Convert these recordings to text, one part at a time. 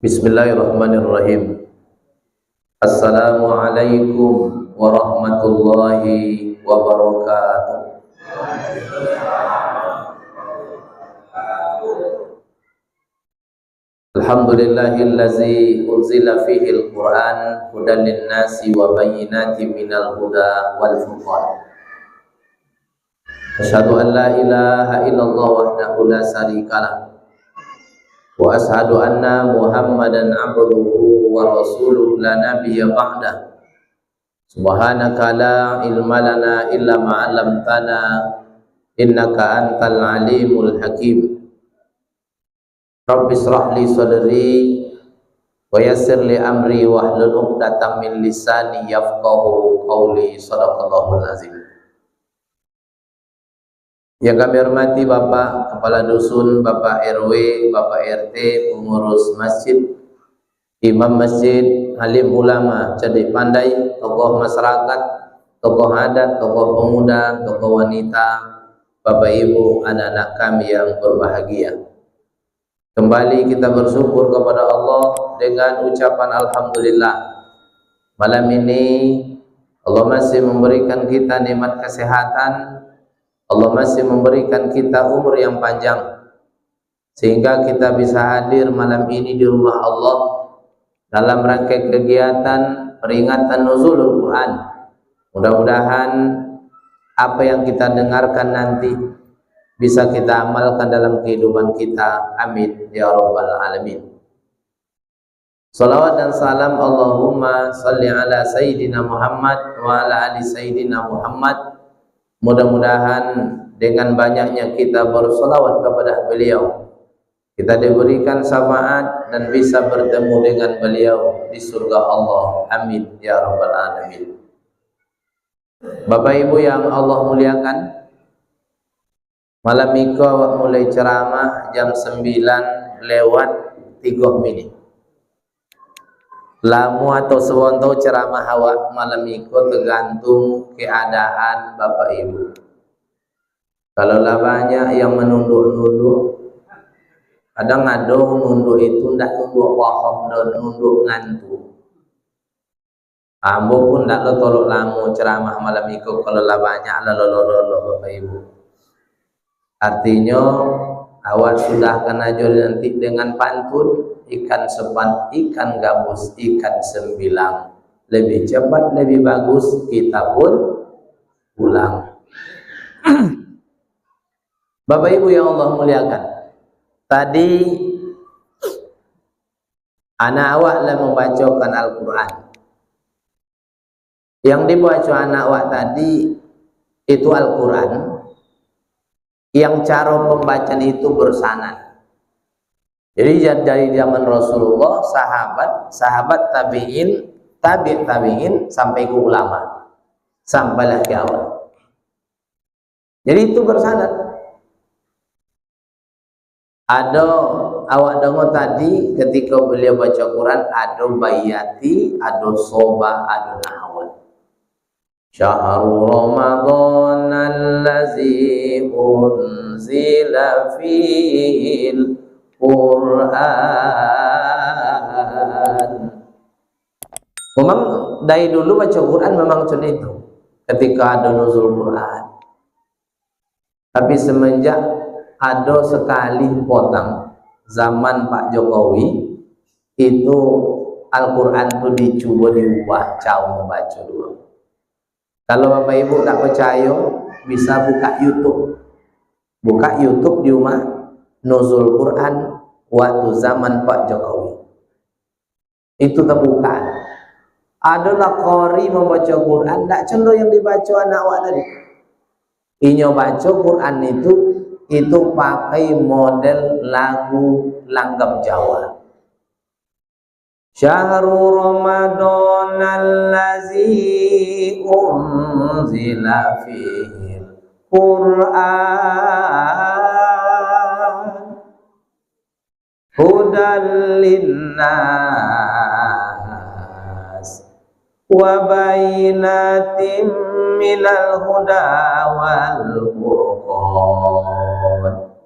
Bismillahirrahmanirrahim. Assalamualaikum warahmatullahi wabarakatuh. Alhamdulillahillazi unzila fihil Qur'an hudan linnasi wa bayyinatin minal huda wal furqan. Asyhadu an la ilaha illallah wahdahu la syarikalah wa ashadu anna Muhammadan abduhu wa rasuluhu la nabiyya ba'dah. Subhanaka la ilma lana illa ma 'allamtana innaka antal alimul hakim. Rabbi shrah li sadri wa yassir li amri wahlul 'uqdatam min lisani yafqahu qawli. Shadaqallahul azim. Yang kami hormati Bapak Kepala Dusun, Bapak RW, Bapak RT, pengurus masjid, imam masjid, alim ulama, cerdik pandai, tokoh masyarakat, tokoh adat, tokoh pemuda, tokoh wanita, Bapak Ibu, anak-anak kami yang berbahagia. Kembali kita bersyukur kepada Allah dengan ucapan Alhamdulillah. Malam ini Allah masih memberikan kita nikmat kesehatan, Allah masih memberikan kita umur yang panjang sehingga kita bisa hadir malam ini di rumah Allah dalam rangkaian kegiatan peringatan nuzulul Quran. Mudah-mudahan apa yang kita dengarkan nanti bisa kita amalkan dalam kehidupan kita. Amin ya rabbal alamin. Salawat dan salam Allahumma salli ala Sayyidina Muhammad wa ala ali Sayyidina Muhammad. Mudah-mudahan dengan banyaknya kita bersolawat kepada beliau, kita diberikan syafaat dan bisa bertemu dengan beliau di surga Allah. Amin ya rabbal alamin. Bapak Ibu yang Allah muliakan, malam minggu awak mulai ceramah jam 9:03. Lamu atau sewonto ceramah awak malam minggu tergantung keadaan Bapak Ibu. Kalau lah banyak yang menunduk-nunduk, kadang ada nunduk itu ndak nunduk paham dan nunduk ngantuk. Ambo pun ndak lo tolok lamu ceramah malam minggu kalau lah banyak lo Bapak Ibu. Artinya awak sudah kena jol nanti dengan pantun, ikan sepan, ikan gabus, ikan sembilang. Lebih cepat, lebih bagus, kita pun pulang. Bapak Ibu yang Allah muliakan, tadi anak awak lah membacakan Al-Quran. Yang dibaca anak awak tadi itu Al-Quran yang cara pembacaan itu bersanad. Jadi dari zaman Rasulullah, sahabat tabi'in, tabi'in sampai ke ulama, sampailah ke awal. Jadi itu bersanad. Ada awak dengar tadi ketika beliau baca Quran, ada bayati, ada soba, ada nahwan. Syahrul Ramadan allazi unzila fihil Quran. Memang dari dulu baca Quran memang macam itu ketika ada nuzul Quran. Tapi semenjak ada sekali potong zaman Pak Jokowi itu Al-Quran itu dicoba diubah cara membaca dulu. Kalau Bapak Ibu tak percaya bisa buka YouTube. Buka YouTube di rumah nuzul Quran waktu zaman Pak Jokowi. Itu terbuka. Adalah qari membaca Quran, tak contoh yang dibaca anak awak tadi. Inyo baca Quran itu pakai model lagu langgam Jawa. Syahrul Ramadan allazi unzila fihil Quran hudan linnas wa bayyinatin minal huda wal furqan.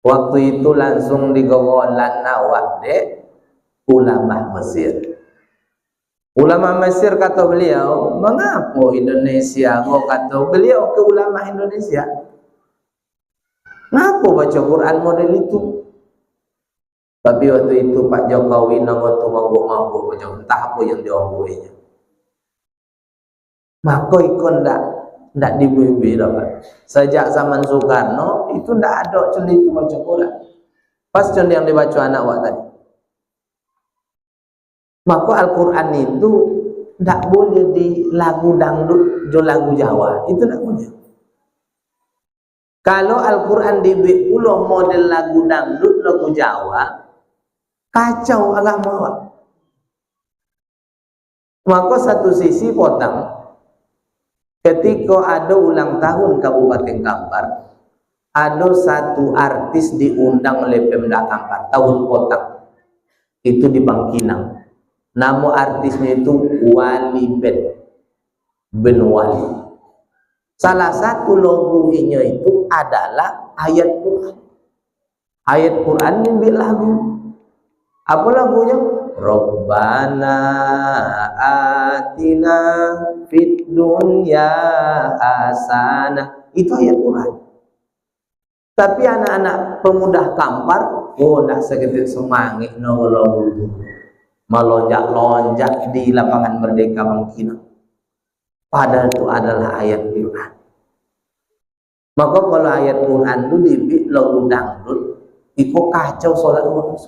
Waktu itu langsung digogolan awak dek ulama Mesir. Ulama Mesir kata beliau, mengapa Indonesia? Kau kata beliau ke ulama Indonesia, kenapa baca Quran model itu? Tapi waktu itu Pak Jokowi nama tu mabuk-mabuk baca, entah apa yang diomongnya. Maka ikon ndak dibimbing dah. Sejak zaman Soekarno itu ndak ada cuma itu baca Quran. Pas cuma yang dibaca anak wak tadi. Maka Al-Quran itu ndak boleh di lagu dangdut, jo lagu Jawa, itu ndak boleh. Kalau Al-Quran dibuat ulah model lagu dangdut, lagu Jawa, kacau agama awak. Maka satu sisi potong, ketika ada ulang tahun Kabupaten Kampar, ada satu artis diundang oleh Pemda Kampar, tahun potong, itu di Bangkinang. Nama artisnya itu Wali Ben Wali. Salah satu logonya itu adalah ayat Quran. Ayat Quran ini lagu. Apa lagunya? Rabbana atina fid dunya hasanah. Itu ayat Quran. Tapi anak-anak pemuda Kampar, oh dah seketik semangat no lagu itu. Melonjak-lonjak di lapangan Merdeka Bangkinang. Padahal itu adalah ayat Quran. Maka kalau ayat Quran itu dibikin lagu dangdut, itu kacau solat orang.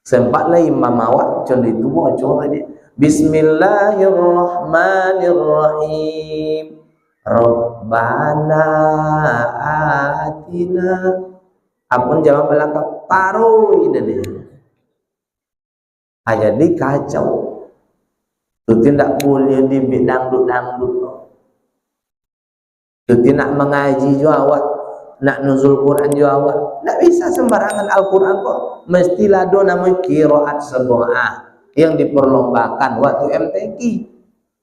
Sempatlah imam awak contoh itu mau coba dia. Bismillahirrahmanirrahim. Rabbana atina. Apun jawab belakang taruh ini dia. Jadi kacau. Itu tidak boleh dibikin dangdut-dangdut. Itu tidak mengaji juga awak. Nak nuzul Quran juga awak. Tak bisa sembarangan Al-Quran kok. Mestilah ada namanya qiraat sebuah yang diperlombakan waktu MTQ.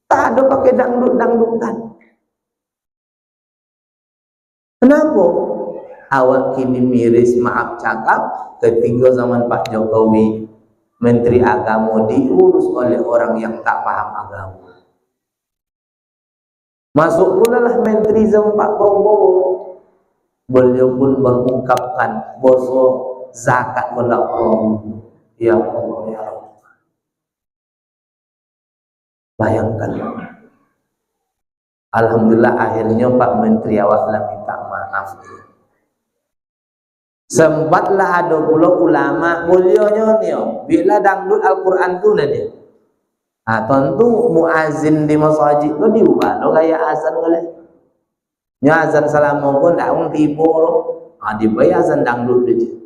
Tak ada pakai dangdut-dangdutan. Kenapa? Awak kini miris, maaf cakap, ketika zaman Pak Jokowi, Menteri Agama diurus oleh orang yang tak paham agama. Masuk pula lah Menteri zaman Pak Prabowo. Beliau pun mengungkapkan bahwa zakat benda Allah. Ya Allah, ya Allah. Bayangkan. Alhamdulillah akhirnya Pak Menteri awak lah minta maaf. Sempatlah ada pula ulama mulianya ni, bila dangdut Al-Quran tu nanti. Tentu muazin di masjid tu diubah lo gaya azan boleh. Nya azan salamu pun tak orang tiba lo. Dibayar azan dangdut je.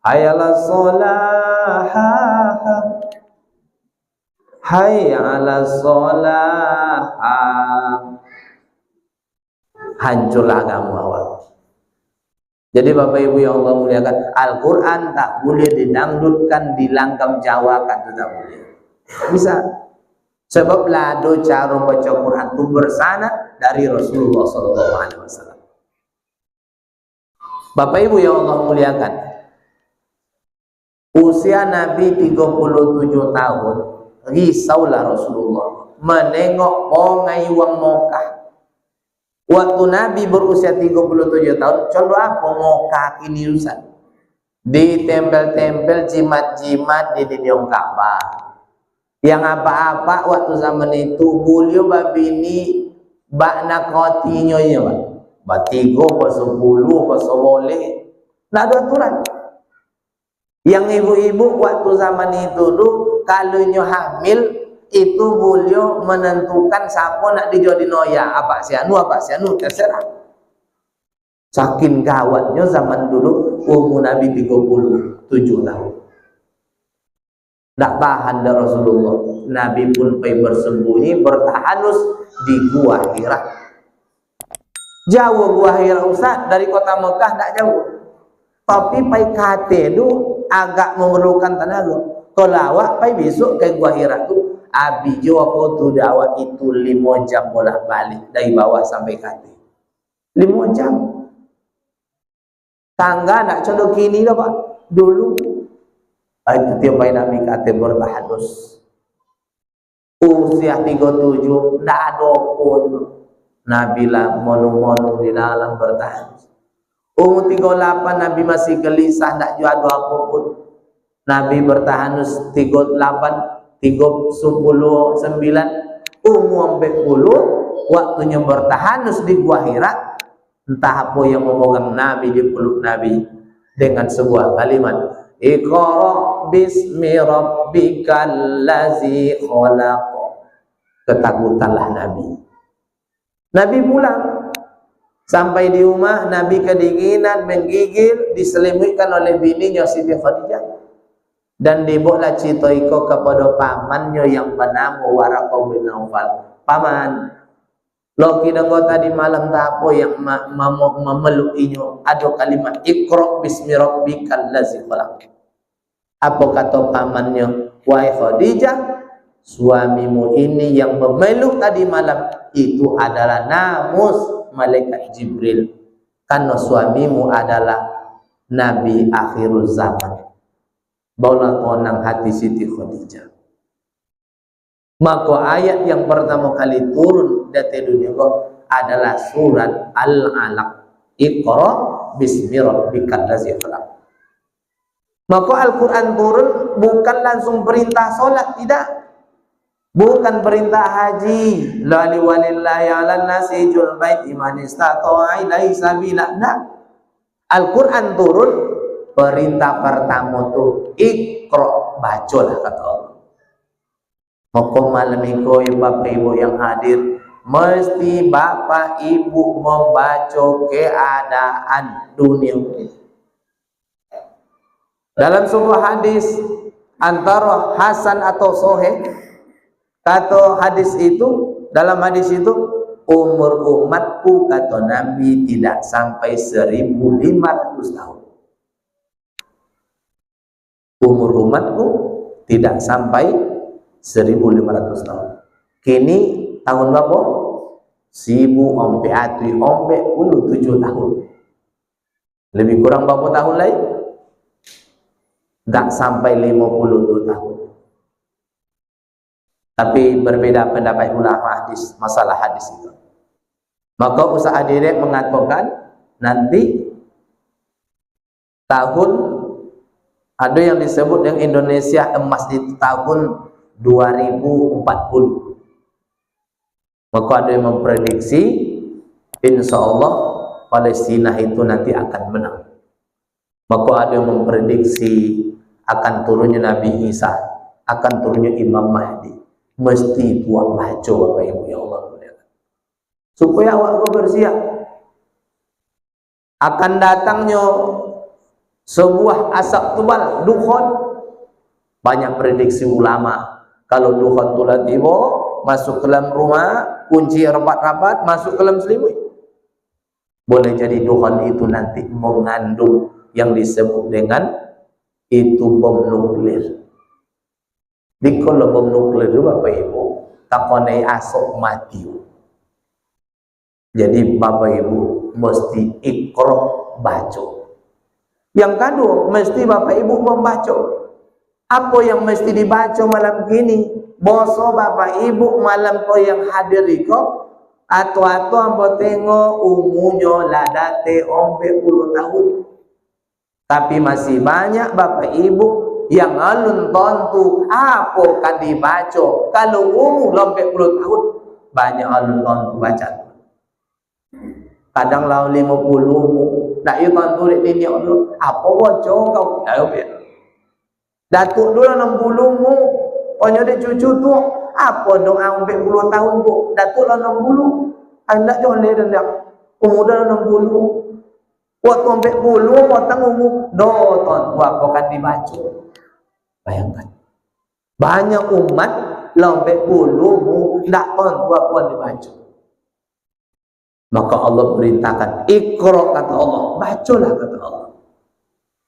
Hayala solah, hayala solah. Hancurlah kamu awal. Jadi Bapak Ibu yang Allah muliakan, Al-Quran tak boleh didangdutkan, dilangkam jawakan, itu tak boleh. Bisa. Sebab lado cara baca Quran itu bersanad dari Rasulullah SAW. Bapak Ibu yang Allah muliakan, usia Nabi 37 tahun, risaulah Rasulullah menengok ongai wang Mekah. Waktu Nabi berusia 37 tahun, contoh apa Mekah ini Ustaz? Di tempel-tempel, jimat-jimat di dinding Ka'bah. Yang apa-apa waktu zaman itu beliau babini bak nakotinya ya Pak. Batigo, pasupulu, pasubole. Tak ada aturan. Yang ibu-ibu waktu zaman itu dulu kalau nyo hamil itu beliau menentukan siapa nak dijadi noya, apa sianu terserah. Saking gawatnya zaman dulu umur Nabi 37 tahun. Tak tahan dari Rasulullah. Nabi pun pergi bersembunyi, bertahanus di Gua Hira. Jauh Gua Hira Ustaz dari kota Mekah, tak jauh. Tapi pergi kate itu agak memerlukan tenaga. Kalau awak pergi besok ke Gua Hira tu, abi jo aku tu awak itu 5 jam bolak balik dari bawah sampai kate. 5 jam. Tangga nak contoh kini lah Pak. Dulu Itu tiap Nabi kata bertahanus. Usia 37, tidak ada pun Nabi lah monong-monong di dalam bertahan. Umur 38 Nabi masih gelisah, tidak jual apa pun. Nabi bertahanus 38, 39, umur 40, waktunya bertahanus di Gua Hira. Entah apa yang memegang Nabi di peluk Nabi dengan sebuah kalimat, Iqra bismi rabbikal ladzi khalaq. Ketakutanlah Nabi. Nabi pulang. Sampai di rumah Nabi kedinginan, menggigil, diselimutkan oleh bininya Siti Khadijah. Dan dibawalah cerita itu kepada pamannya yang bernama Waraqah bin Naufal. Paman, lo kidanggo tadi malam tak apa yang memeluk inyo, ada kalimat Iqra bismi rabbikal ladzi khalaq. Apa kata pamannya? Wahai Khadijah, suamimu ini yang memeluk tadi malam itu adalah namus malaikat Jibril, karena suamimu adalah Nabi akhirul zaman. Baulah tonang hati Siti Khadijah. Maka ayat yang pertama kali turun dari dunia adalah surat Al-Alaq, Iqra bismi rabbikal ladzi khalaq. Maka Al-Quran turun bukan langsung perintah solat, tidak. Bukan perintah haji, la liwalillahi 'alan nasi hajjul baiti man istata'a ilaihi sabila. Nah, Al-Quran turun perintah pertama tu Iqra, bacalah kata Allah. Maka malam itu ya bapak ibu yang hadir, mesti bapak ibu membaca keadaan dunia. Dalam sebuah hadis antara Hasan atau Sahih, kata hadis itu, dalam hadis itu, umur umatku kata Nabi tidak sampai 1500 tahun. Umur umatku tidak sampai 1500 tahun. Kini tahun berapa? 1047 tahun. Lebih kurang berapa tahun lagi? Tak sampai 52 tahun. Tapi berbeda pendapat ulama hadis masalah hadis itu. Maka usaha direk mengatakan nanti tahun ada yang disebut yang Indonesia emas itu tahun 2040. Maka ada yang memprediksi insya Allah Palestina itu nanti akan menang. Maka ada yang memprediksi akan turunnya Nabi Isa, akan turunnya Imam Mahdi. Mesti buat baca Bapak Ibu ya Allah, supaya awak bersiap akan datangnya sebuah asap tebal, dukhon. Banyak prediksi ulama, kalau dukhon tulah tiba masuk ke dalam rumah, kunci rapat-rapat, masuk ke dalam selimut, boleh jadi dukhon itu nanti mengandung yang disebut dengan itu bom nuklir. Di kalau bom nuklir itu Bapak Ibu takonai asok mati. Jadi Bapak Ibu mesti Iqra, baca. Yang kedua mesti Bapak Ibu membaca. Apa yang mesti dibaca malam ini? Boso Bapak Ibu malam ko yang hadir iko atau ambo tengok umurnya ladate 40 tahun. Tapi masih banyak Bapak Ibu yang alun tontu apa kan dibaca kalau umur 40 tahun. Banyak alun tontu baca. Kadang lau 50 nak yu tontu ini dulu apa baca kau ayo biar datuk dulu 60 mu onyo de cucu tu apa dong 40 tahun tu datuk lah 60 anak jole dan dak umur dah 60 waktu 40 potong umur do tontu apa kan dibaca. Bayangkan, banyak umat lompat puluh tidak tontu apa dibaca. Maka Allah perintahkan Iqra kata Allah, bacalah kata Allah.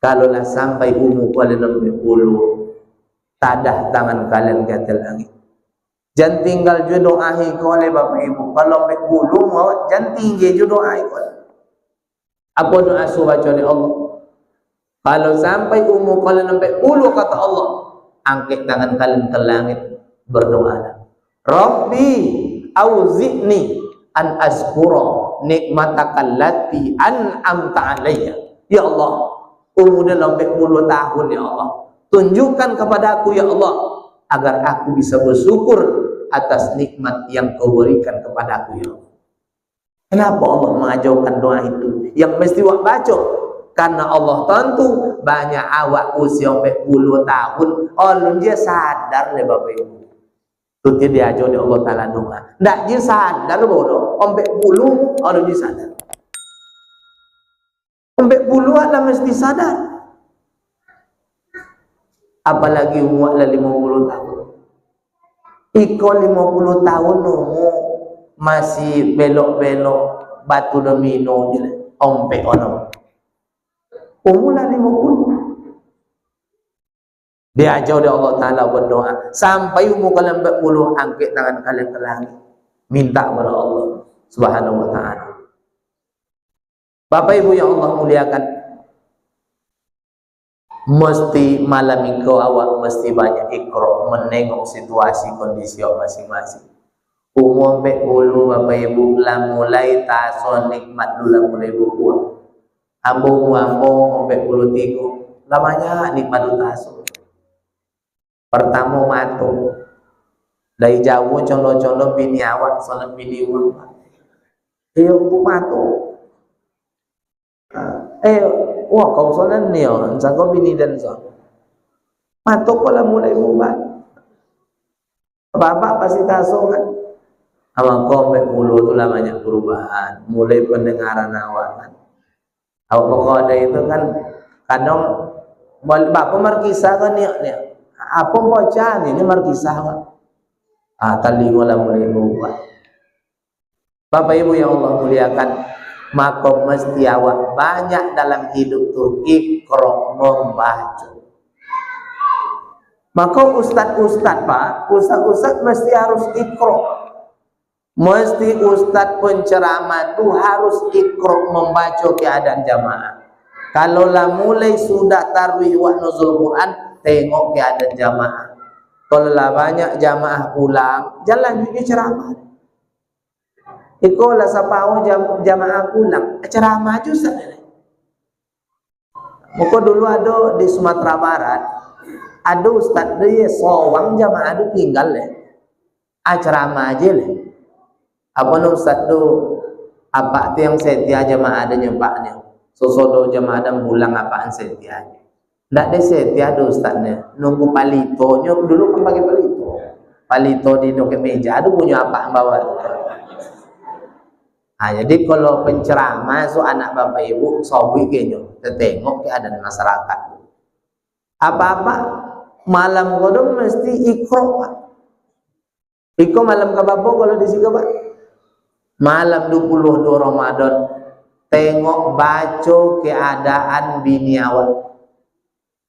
Kalaulah sampai umur kalian 60, tadah tangan kalian ke atas langit. Jangan tinggal jodoh ahi oleh Bapak Ibu. Kalau 40 mau jangan tinggi jodoh ahi. Apa doa suruh baca oleh Allah? Kalau sampai umur kalian sampai ulu, kata Allah, angkat tangan kalian ke langit, berdoa. Rabbi auzi'ni an azkura nikmataka allati an'amta alayya. Ya Allah, umur dalam 40 tahun ya Allah, tunjukkan kepada aku ya Allah, agar aku bisa bersyukur atas nikmat yang kau berikan kepada aku ya Allah. Kenapa Allah mengajarkan doa itu yang mesti wak baca? Karena Allah tentu banyak awak usia 40 tahun, Allah dia sadar le Bapak Ibu. Itu dia ajar Allah Ta'ala doa. Ndak dia sadar bodoh, 40 Allah dia sadar. 40 lah mesti sadar. Apalagi umur 50 tahun. Iko 50 tahun masih belok-belok batu domino je, ompe ono. Umur 50. Dia ajar dia Allah Ta'ala berdoa sampai umur kalian 40, angkat tangan kalian ke langit, minta kepada Allah Subhanahu wa Ta'ala. Bapak Ibu yang Allah muliakan, mesti malam itu awak mesti banyak ikro, menengok situasi kondisi masing-masing. Umur 40 Bapak Ibu lah mulai tason nikmat dulu mulai berkurang. Ambo 43 lamanya nikmat dulu tason. Pertama matu dari jauh condo-condo bini awak salat bini uang. Iya aku matu. Wah kau salat ni orang jago bini dan so. Matu kalau mulai buat. Bapak pasti tason kan. Awak kompek mulu tu lamanya perubahan, mulai pendengaran awak kan. Awak pokoknya itu kan kadang bapak markisah kan ni. Apa bacaan ini markisah kan? Tali mula mulai berubah. Bapak Ibu yang Allah muliakan, maka mesti awak banyak dalam hidup tu ikro membaca. Maka ustad-ustad Pak, ustad-ustad mesti harus ikro. Mesti ustadz penceramah itu harus ikro membaca keadaan jamaah. Kalau lah mulai sudah tarwih wa nuzul Quran, tengok keadaan jamaah. Kalau lah banyak jamaah pulang, jalan juga ceramah. Ikolah sapau jamaah pulang, ceramah juga. Muka dulu ada di Sumatera Barat, ada ustadz dia sawang jamaah itu tinggal ceramah aja lah. Apa nu ustaz tu apa tu yang setia jamaah ada nyempaknya sosodo jamaah ada bulang apaan setia ndak ada setia ada ustaznya nunggu palitonya dulu kan pakai palito di doke meja ada punya apa bawa. Jadi kalau penceramah so anak bapak ibu sawi genyo tengok keadaan masyarakat apa-apa malam godong mesti ikro malam kababo kalau di sini Pak. Malam 22 Ramadan tengok baca keadaan bini awak.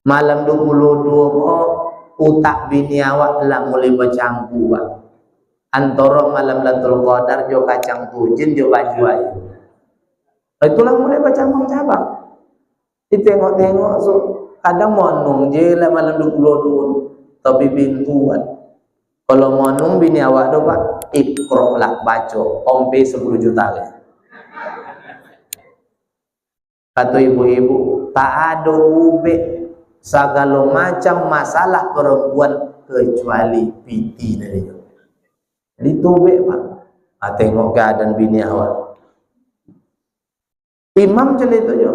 Malam 22 utak bini awak lah mulai bercanggu Pak. Antara malam Lailatul Qadar jo kacang tujin jo baju aja. Itulah mulai bercabang-cabang. Ditengok-tengok so kadang monung je lah malam 22 tapi bintuan. Kalau monung bini awak do Pak, ikro lah baca, ompe 10 juta le. Kata ibu-ibu, tak ada ube segala macam masalah perempuan kecuali piti darinya. Jadi ube Pak, tengok keadaan bini awak. Imam jadi itu jo,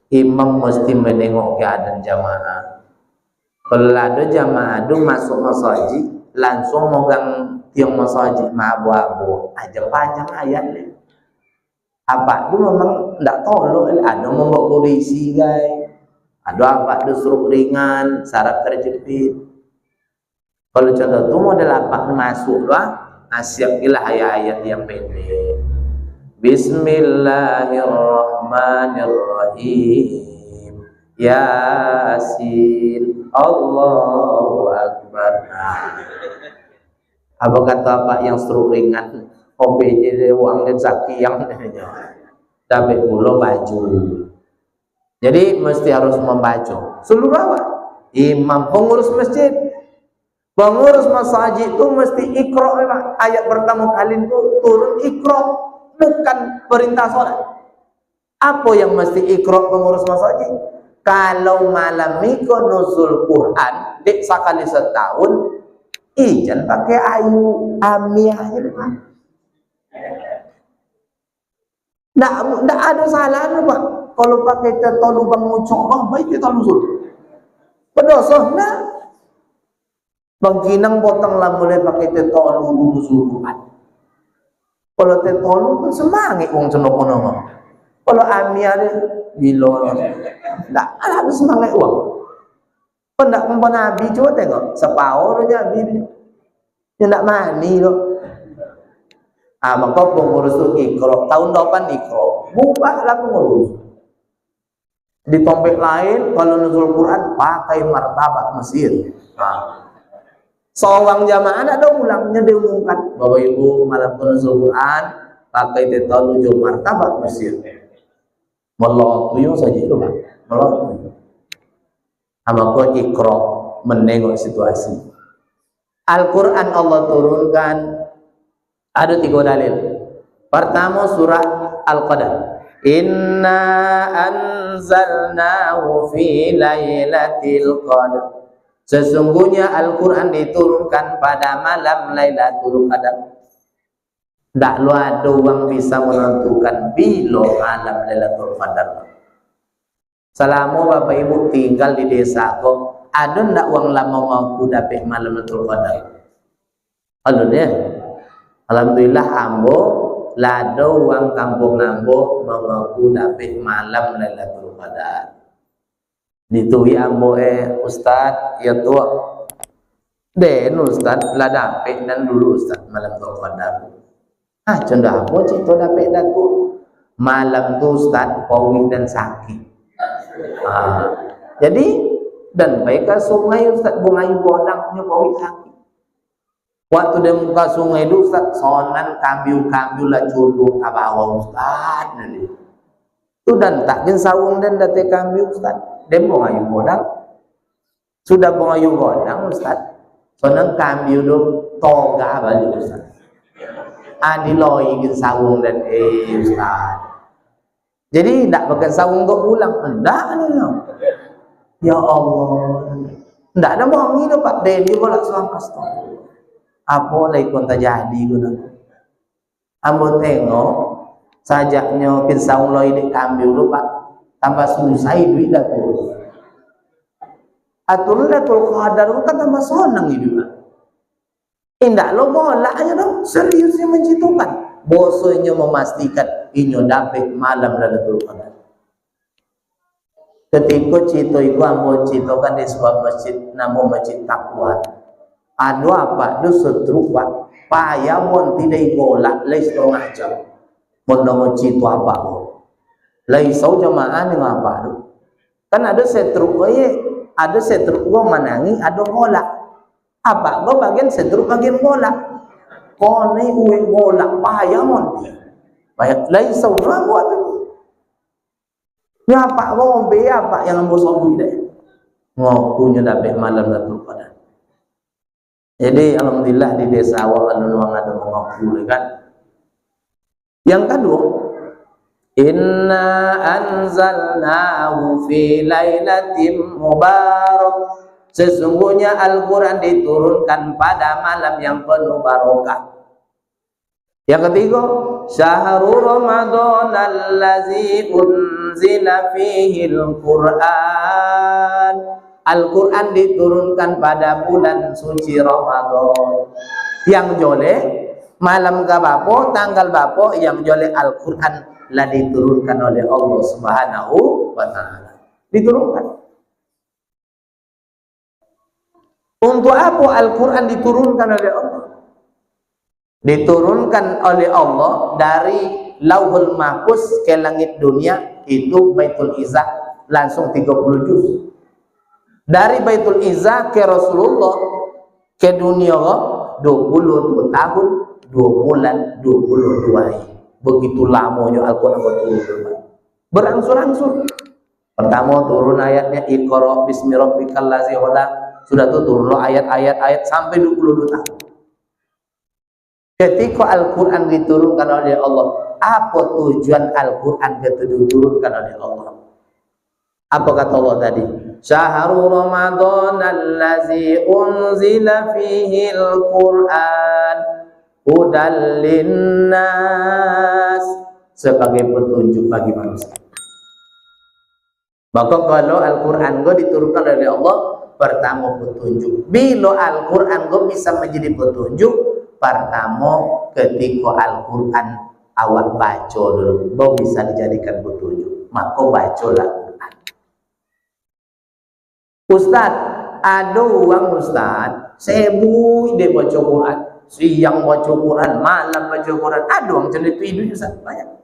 imam mesti menengok keadaan jamaah. Kalau ada jamaah do masuk masjid langsung megang tiang masjid abu-abu aja panjang ayat ni. Apa tu memang tak tolong ada membawa polisi guys. Ada apa tu suruh ringan, syarat terjepit. Kalau contoh tu model apa masuk lah, asyik gila ayat-ayat yang pendek. Bismillahirrahmanirrahim. Yasin. Allahu Akbar. Apa kata apa yang seru ringan OPJ uang dan zaki yang tapi pulau baju Jadi mesti harus membaca seluruh awal. Imam pengurus masjid, pengurus masjid itu mesti ikra. Ayat pertama kali itu turun ikra, bukan perintah sholat. Apa yang mesti ikra pengurus masjid? Kalau malam itu nuzul Quran dek sekali setahun, jangan pakai ayu amiahnya. Nggak ada salahnya Pak. Kalau pakai tetolu bang ucok, baik kita nuzul. Berdosa, nah. Bang Kinang potong lah mulai pakai tetolu nuzul Quran. Kalau tetolu kan semangat wong cenok-cenok. Kalau amiah dia bilo. Nggak ada semangat uang. Pendak Nabi coba tengok sepaurnya Nabi. Dia nggak mani loh. Maka pengurus itu ikro, tahun depan ikro, bubarlah pengurus. Di topik lain, kalau nuzul Quran pakai martabat Mesir. Seorang jamaah ada ulangnya diumumkan, Bapak Ibu malam nuzul Quran pakai tetol nuzul martabat Mesir. Malah tuyul saja itu Pak, malah tuyul. Maka ikro menengok situasi. Al-Quran Allah turunkan. Ada 3 dalil. Pertama surah Al-Qadar. Inna anzalnahu fi lailatul qadar. Sesungguhnya Al-Quran diturunkan pada malam Lailatul Qadar. Tidak ada orang bisa menentukan bila malam Lailatul Qadar. Selama Bapak Ibu tinggal di desa kok, ada tidak orang lama mampu dapat malam Lailatul Qadar? Ada ya? Alhamdulillah ambo lado uang kampung nambo mengaku dapat malam Lailatul Qadar. Ditui ambo Ustad ya tua. Den Ustad lah dapat dan dulu Ustad malam Lailatul Qadar. Contoh apa cerita dapat datu? Malam tu Ustad pawing dan sakit. Jadi dan baik sungai Ustad bungai bodangnya pawing sakit. Waktu dia muka sungai itu Ustaz, sonan kambiu-kambiu lah curung ke bawah Ustaz. Itu dan takkin sawung dan dati kambiu Ustaz. Dia mau ngayu bodang. Sudah mau ngayu bodang Ustaz. Sonan kambiu itu toga balik Ustaz. Diloi gin sawung dan Ustaz. Jadi tidak pakai sawung kok pulang. Tidak ya Allah. Tidak ada mau ini Pak. Dia bolak selama setahun. Apa lagi pun terjadi guna. Ambo tengok sajaknya pinsau loi di kambil lu Pak, tambah susah duit dah tu. Atur Lailatul Qadar kan tambah sonang hidup. Indah lo bola aja dong, seriusnya mencitukan. Bosonya memastikan inyo dapat malam Lailatul Qadar. Ketika cito itu ambo citokan di sebuah masjid, nama masjid Takwa. Adu apa? Du setruk Pak. Payah mon tidak golak lay setengah jam. Mon nongo citu apa? Lay sau jamaah ni ngapa tu? Kan ada setruk ada setruk gua manangi, ada golak. Apa? Gua bagian setruk bagian golak. Kone uwe golak payah mon. Payah lay sau ngapa tu? Ngapa gua ngombe apa yang ambo sobu deh? Ngokunya dapat malam Lailatul Qadar. Jadi alhamdulillah di desa awak anu ada mengaku kan. Yang kedua, inna anzalnahu fi lailatin mubarak. Sesungguhnya Al-Qur'an diturunkan pada malam yang penuh barokah. Yang ketiga, syahrul ramadan allazi unzila fihi al-Qur'an. Al-Quran diturunkan pada bulan suci Ramadan. Yang joleh malam ke bapo, tanggal bapo, yang joleh Al-Quran lah diturunkan oleh Allah Subhanahu wa Ta'ala. Diturunkan. Untuk apa Al-Quran diturunkan oleh Allah? Diturunkan oleh Allah dari Lauhul Mahfuz ke langit dunia, itu Baitul Izzah langsung 30 juz. Dari Baitul Izzah ke Rasulullah ke dunia 22 tahun 2 bulan 22 hari. Begitu lamanya Al-Quran berturun berangsur-angsur. Pertama turun ayatnya Iqra bismi rabbikal ladzi khalaq. Sudah tuh turun ayat sampai 22 tahun. Ketika Al-Quran diturunkan oleh Allah, apa tujuan Al-Quran diturunkan oleh Allah? Apa kata Allah tadi? Syahrul Ramadan allazi unzila fihi al-Quran hudal linnas, sebagai petunjuk bagi manusia. Maka kalau Al-Quran diturunkan oleh Allah, pertama petunjuk. Bila Al-Quran bisa menjadi petunjuk, pertama ketika Al-Quran awak baca dulu, baru bisa dijadikan petunjuk. Maka bacalah Quran. Ustaz, ada orang Ustaz sibuk dia baca Quran, siang baca Quran, malam baca Quran. Ada orang macam itu hidup Ustaz, banyak.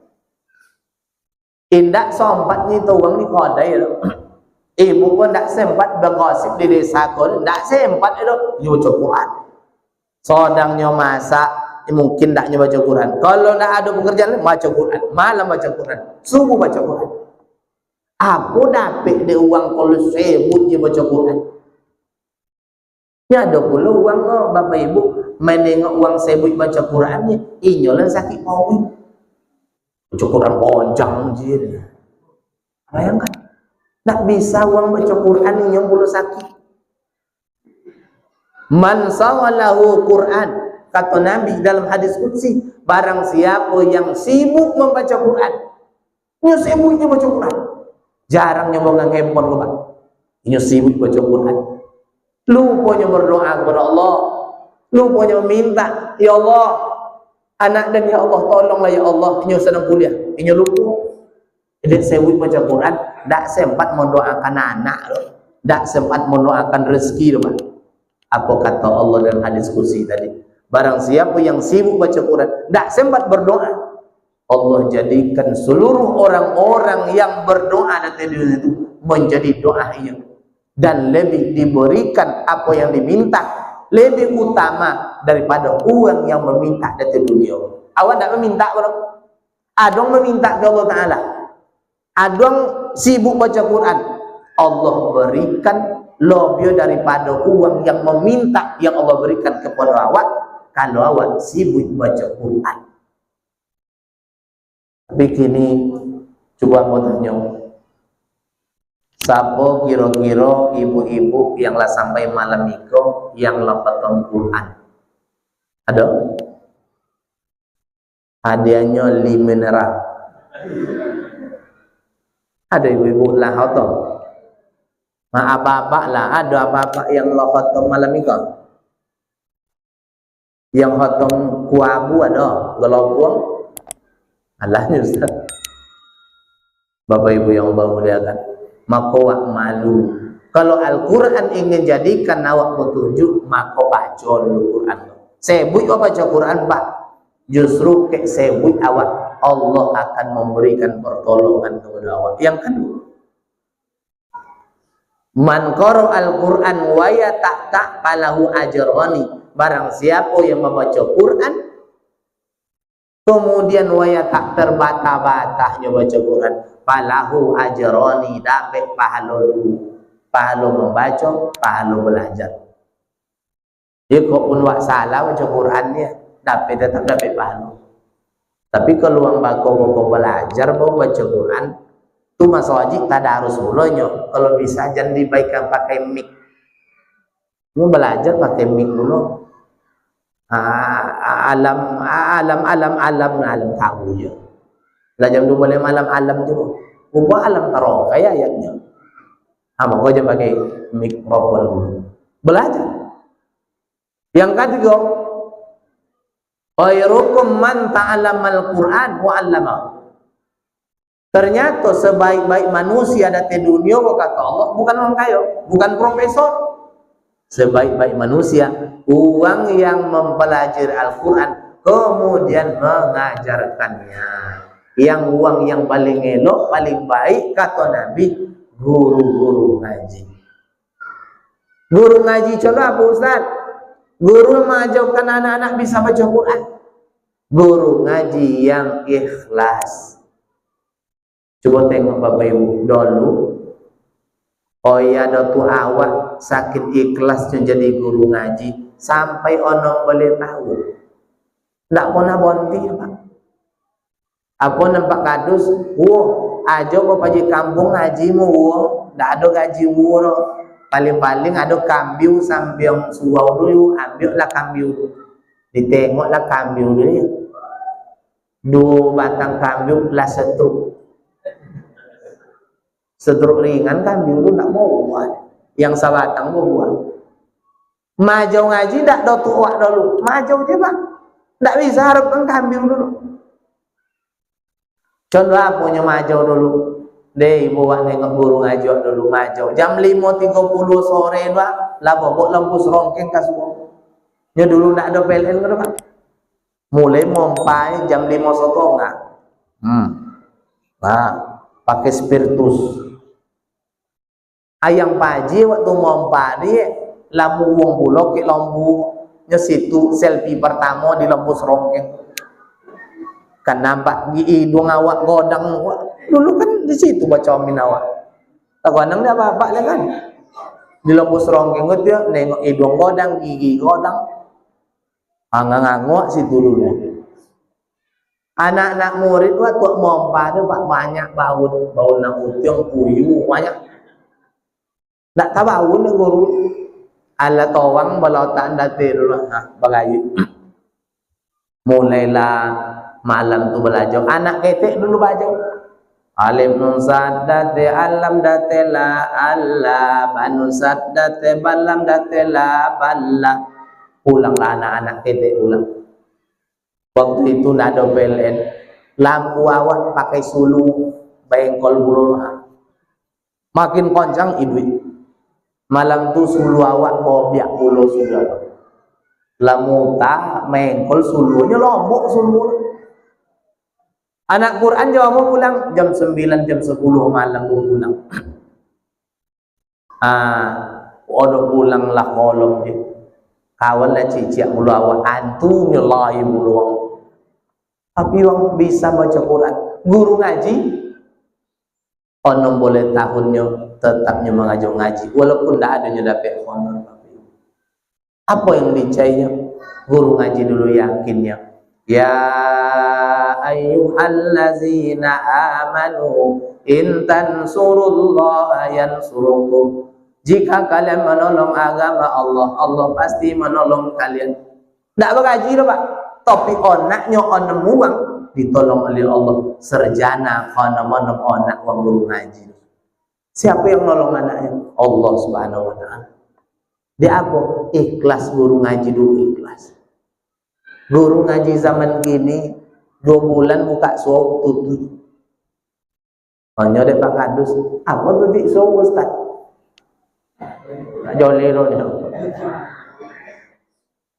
Indak sempat ni tuang ni kodai tu. Ibu pun tak sempat bergosip di desa kau, tak sempat itu baca Quran. Sodangnya masak, mungkin taknya baca Quran. Kalau tak ada pekerjaan, baca Quran. Malam baca Quran, subuh baca Quran. Aku dapat dia uang kalau sebut dia baca Quran. Ya ada pula uang bapak ibu menengok uang sebut baca Quran ni, inyolah sakit pawi. Baca Quran panjang je. Bayangkan, tak bisa uang baca Quran ni yang pula sakit. Man sawalahu Quran, kata Nabi dalam hadis qudsi, barang siapa yang sibuk membaca Quran, ini sibuknya baca Quran, jarang nyoba handphone lu Pak, ini sibuk baca Quran, lupanya berdoa kepada Allah, lupanya meminta, ya Allah anak dan ya Allah tolonglah ya Allah, ini sedang kuliah, ini lupa. Jadi sibuk baca Quran, tak sempat mendoakan anak loh, tak sempat mendoakan rezeki loh Pak. Apa kata Allah dalam hadis qudsi tadi? Barang siapa yang sibuk baca Quran, tak sempat berdoa, Allah jadikan seluruh orang-orang yang berdoa di dunia itu menjadi doanya, dan lebih diberikan apa yang diminta, lebih utama daripada uang yang meminta di dunia. Awak tak meminta orang, adong meminta ke Allah Ta'ala, adong sibuk baca Quran, Allah berikan lebih daripada uang yang meminta yang Allah berikan kepada awak kalau awak sibuk baca Quran. Tapi kini coba mau tanya, siapa kira-kira ibu-ibu yang lah sampai malam itu yang lah khatam Quran? Ada? Hadiahnya 5 mineral. Ada ibu-ibu lah khatam. Apa-apa lah, ada apa-apa yang lah khatam malam itu? Yang khatam kuabu ada, gelapung. Allahnya Ustaz. Bapak ibu yang Allah muliakan, maka awak malu. Kalau Al-Quran ingin jadikan awak petunjuk, maka baca dulu Quran. Sebut awak baca Quran Pak, justru ke sebut awak, Allah akan memberikan pertolongan kepada awak. Yang kedua, man qara al-Quran wa yata'ta falahu ajrani. Barang siapa yang membaca Quran kemudian waya tak terbata-batahnya baca Quran, falahu ajrani, dapat pahala dulu, pahala membaca, pahala belajar. Dia kok pun wak salah baca Quran dia tetap dapat pahala. Tapi kalau orang bako belajar mau baca Quran tu masa wajib tak ada harus mulanya. Kalau bisa jangan dibaikkan pakai mic, mau belajar pakai mic dulu. Alam tahu je. Belajar dulu boleh malam alam je. Buat alam taruh kayak ayatnya. Maka je pakai mikrofon dulu. Belajar. Yang ketiga, khairukum man ta'allamal Quran wa 'allamahu. Ternyata sebaik-baik manusia di dunia, kata Allah, bukan orang kaya, bukan profesor. Sebaik-baik manusia orang yang mempelajari Al-Quran kemudian mengajarkannya. Yang uang yang paling elok, paling baik kata Nabi, guru-guru ngaji. Guru ngaji contoh apa Ustaz? Guru mengajarkan anak-anak bisa baca Quran. Guru ngaji yang ikhlas. Coba tengok Bapak Ibu, dulu Oh iya ada tu awak sakit ikhlas jadi guru ngaji sampai ono boleh tahu. Ndak pernah bonti Pak. Apa nampak kadus, ajo bapak di kampung ngajimu, ndak ada gaji no. Paling-paling ada kambiu sambil suau dulu, ambil lah kambiu. Ditengok lah kambiu dulu. Dua batang kambiu lah setruk. Setruk ringan kambiu dulu ndak mau buat. Yang sabatang mau buat. Majau ngaji ndak do tuak dulu. Majau je Pak. Ndak bisa harapkan kambiu dulu. Contoh apa punya majau dulu. Deh bawa nengok guru ngaji dulu majau. Jam 5.30 sore Pak. Lah bobok lampu serongkeng kasuang. Nya dulu ndak ada PLN kan Pak. Mulai mompai jam 5.30. Nah, pakai spiritus. Ayang paji waktu mompai lampu wong pulau ke lampu nya situ selfie pertama di lampu serongkeng. Kan nampak di hidung awak godang dulu kan di situ baca min awak. Tak gondang dia apa-apa lah kan. Di lampu serongkeng dia nengok hidung godang, gigi godang. Angang-angok situ dulu. Anak-anak murid waktu mompa tu Pak banyak bau nak utiang puyuh banyak. Tak tahu bau ni guru. Ala tawang balau tak dati dulu bagayu. Mulailah malam tu belajar. Anak ketek dulu belajar. Alim nun saddate alam datela Allah banun saddate balam datela balla. Pulanglah anak-anak ketek pulang. Waktu itu nak ada PLN. Lampu awak pakai sulu bengkol bulu. Makin kencang ibu. Malam tu sulu awak bobiak bulu sulu. Lamuta mengkol sulunya lombok sulu. Anak Quran jawab mau pulang jam 9 jam 10 malam mau pulang. Udah pulang lah kolom je. Kawan lah cicik mulu awak antu nyelai mulu. Tapi orang bisa baca Quran. Guru ngaji ono boleh tahunnya tetapnya mengajar ngaji walaupun tidak adanya dapat honor. Apa yang dicainya? Guru ngaji dulu yakinnya. Ya ayyuhallazina amanu in tansurullaha yansurukum. Jika kalian menolong agama Allah, Allah pasti menolong kalian. Tidak bergaji loh Pak. Tapi onaknya onak muang ditolong oleh Allah. Serjana kana mana onak wang guru ngaji. Siapa yang nolong anaknya? Allah Subhanahu wa taala. Dia apa? Ikhlas guru ngaji dulu ikhlas. Guru ngaji zaman kini 2 bulan buka suap tutup. Hanya ada Pak Kadus. Apa tutup suap Ustaz? Jolero ni.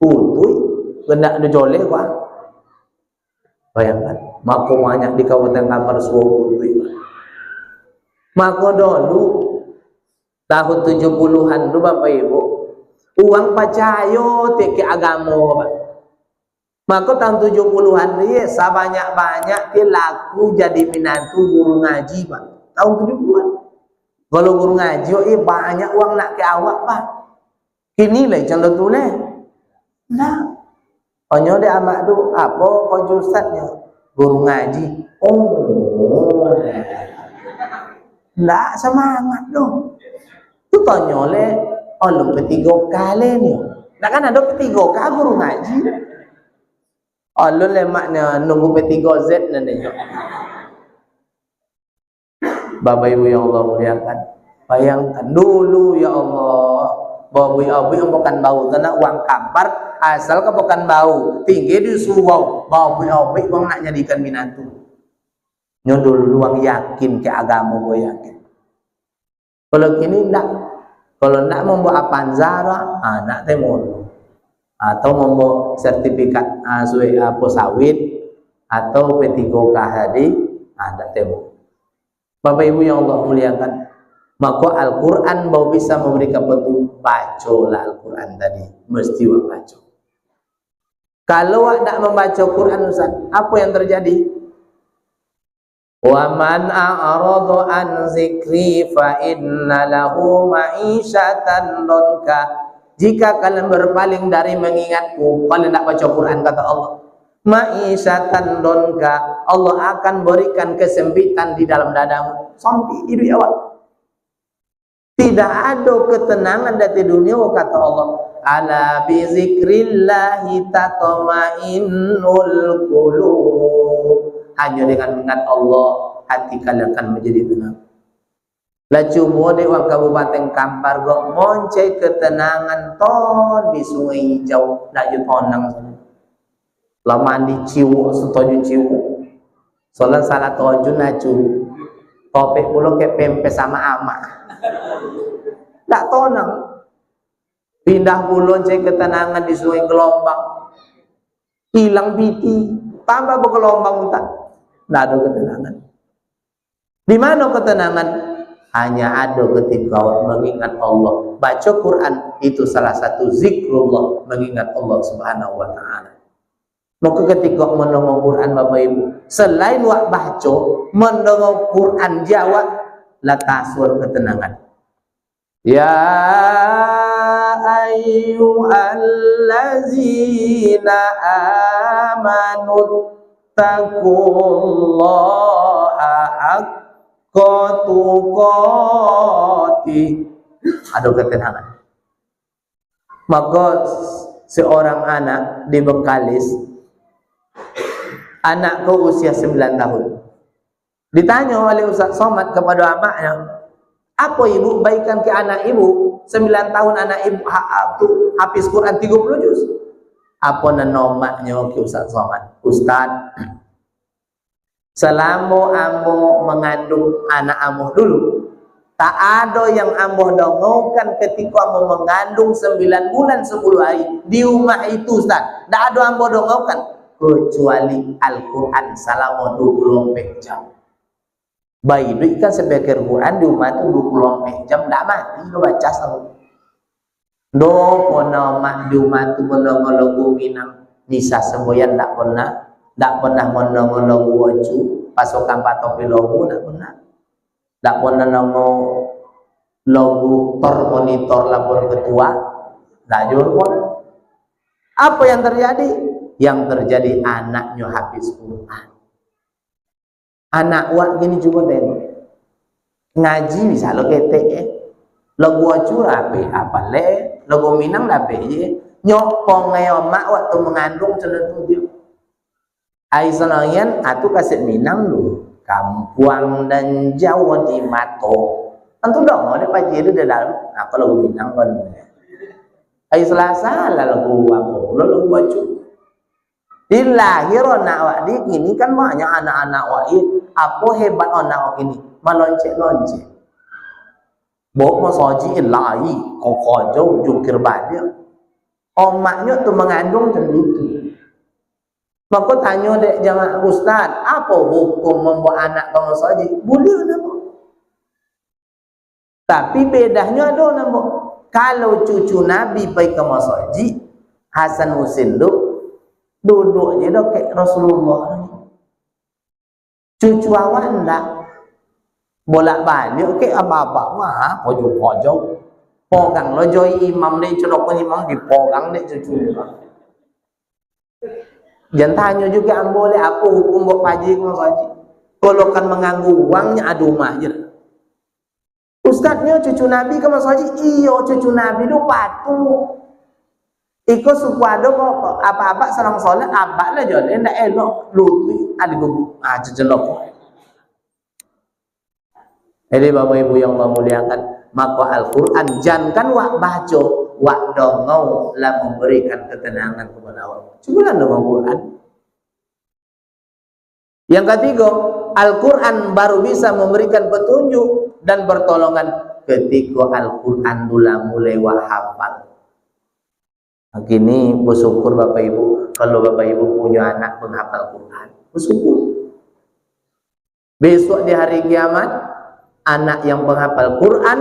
Tutup. Kena ada joleh Pak. Bayangkan. Maka banyak di kabupaten Kampar suap tutup. Maka dulu tahun 70-an dulu Bapak Ibu uang pacayo teki agama Bapak. Maka tahun 70-an dia sebanyak-banyak dia laku jadi minantu guru ngaji Pak. Tahun 70-an. Kalau guru ngaji banyak uang nak ke awak Pak. Kini lah contoh tu lah. Nah. Hanya dia amak tu apa kau ustaznya guru ngaji. Oh. Nggak semangat dong. Tu tanya oleh lu ketiga kali ni. Nak kan ada ketiga kali guru ngaji. Lu lemaknya nunggu ketiga Z nanti. Bapak Ibu yang Allah muliakan, bayangkan dulu ya Allah, bapak ibu yang bukan bau kena uang kampar asal ke bukan bau tinggi di suwau bapak ibu yang nak jadikan minantu. Nyodul luang yakin ke agama gue yakin. Kalau kini ndak, kalau ndak membawa apanzara, nak temur, atau membawa sertifikat apa sawit atau P3K hadi, ndak temur. Bapak Ibu yang Allah muliakan, maka Al-Quran bau bisa memberikan petunjuk. Bacalah Al-Quran tadi, mesti baca. Kalau tidak membaca Quran Ustaz, apa yang terjadi? Wa man a'rada an zikri fa inna lahu ma'isyatan donka. Jika kalian berpaling dari mengingatku, kalian tidak baca Quran, kata Allah, ma'isyatan donka, Allah akan berikan kesempitan di dalam dadamu sampai hidup awak. Tidak ada ketenangan dari dunia, kata Allah. Ala bi zikrillahi tatma'innul qulub. Hanya dengan mengingat Allah, hati kalian akan menjadi tenang. Lah cuba dek wang Kabupaten Kampar kok monce ketenangan ton di Sungai Hijau, nak ju tonang sana. Lah mandi ciu setuju ciu. Soalnya salah toju nacu. Topik pulau ke pempe sama ama. Tak tonang. Pindah pulau cek ketenangan di Sungai Gelombang. Hilang piti, tambah bergelombang tak. Tidak ada ketenangan. Di mana ketenangan? Hanya ada ketika mengingat Allah. Baca Quran itu salah satu zikrullah, mengingat Allah Subhanahu wa taala. Maka ketika mendengar Quran Bapak Ibu, selain wak baca, mendengar Quran jawab la tasur ketenangan. Ya ayyuhallazina amanu taqullaha haqqa tuqatih. Ada ketenangan. Maka seorang anak di Bengkalis, anakku usia 9 tahun, ditanya oleh Ustaz Somad kepada amaknya, apa ibu baikan ke anak ibu? 9 tahun anak ibu habis Quran 30 juz. Apa nomaknya ke Ustaz Somad? Ustaz, selama ambo mengandung anak ambo dulu, tak ada yang ambo dongongkan ketika ambo mengandung 9 bulan 10 hari di rumah itu, Ustaz. Tak ada ambo dongongkan kecuali Al-Quran selama 24 jam. Bayi itu kan sebagai Quran di rumah itu 24 jam, tak mati lo baca sama. Do pernah mak di rumah itu mendengar lagu Minang Nisa Semboyan, tak pernah mendengar lagu Ocu Pasukan Patopi Logu, tak pernah mendengar lagu Tor Monitor Lapor Ketua, tak pun. Apa yang terjadi? Yang terjadi anaknya habis Quran. Anak wak gini juga tengok ngaji bisa lo ketek lagu Ocu rapi apa le, lagu Minang rapi je nyokong ngayon mak waktu mengandung cenderung dia. Aisyanayan atu kaset Minang lu Kampuang dan Jawa di Mato. Tentu dong ada pagi itu dalam apa lagu Minang kan. Ai Selasa lagu apa? Lagu Ocu. Dilahir anak wak di gini kan banyak anak-anak wak ini. Apa hebat anak wak ini? Meloncek-loncek. Bawa masaji ilahi kok jauh jungkir banyak. Omaknya tu mengandung sendiri. Maka tanya dek jamaah Ustaz, apa hukum membawa anak ke masaji? Boleh nama. Tapi bedanya ada nama. Kalau cucu Nabi pergi ke masaji, Hasan Husin duduk je dah kayak Rasulullah. Cucu awak ndak bolak-balik kayak apa-apa mah pojok-pojok. Pogang lo joy imam ni celok imam dipogang dek cucu. Jangan tanya juga boleh apa hukum buat pagi ke masaji. Kalau kan mengganggu uangnya adu mah je. Ustaznya cucu Nabi ke masaji, iyo cucu Nabi tu patuh. Ikut suku ada apa-apa serang solat abak lah jadi ndak elok lutui ada gugu jejelok. Jadi Bapak Ibu yang Allah muliakan, maka Al-Quran jangan wak baca, wak dongau lah memberikan ketenangan kepada Allah. Cukulah dongau Quran. Yang ketiga, Al-Quran baru bisa memberikan petunjuk dan pertolongan ketika Al-Quran dula mulai wak hafal. Begini bersyukur Bapak Ibu kalau Bapak Ibu punya anak penghafal Quran, bersyukur. Besok di hari kiamat anak yang penghafal Quran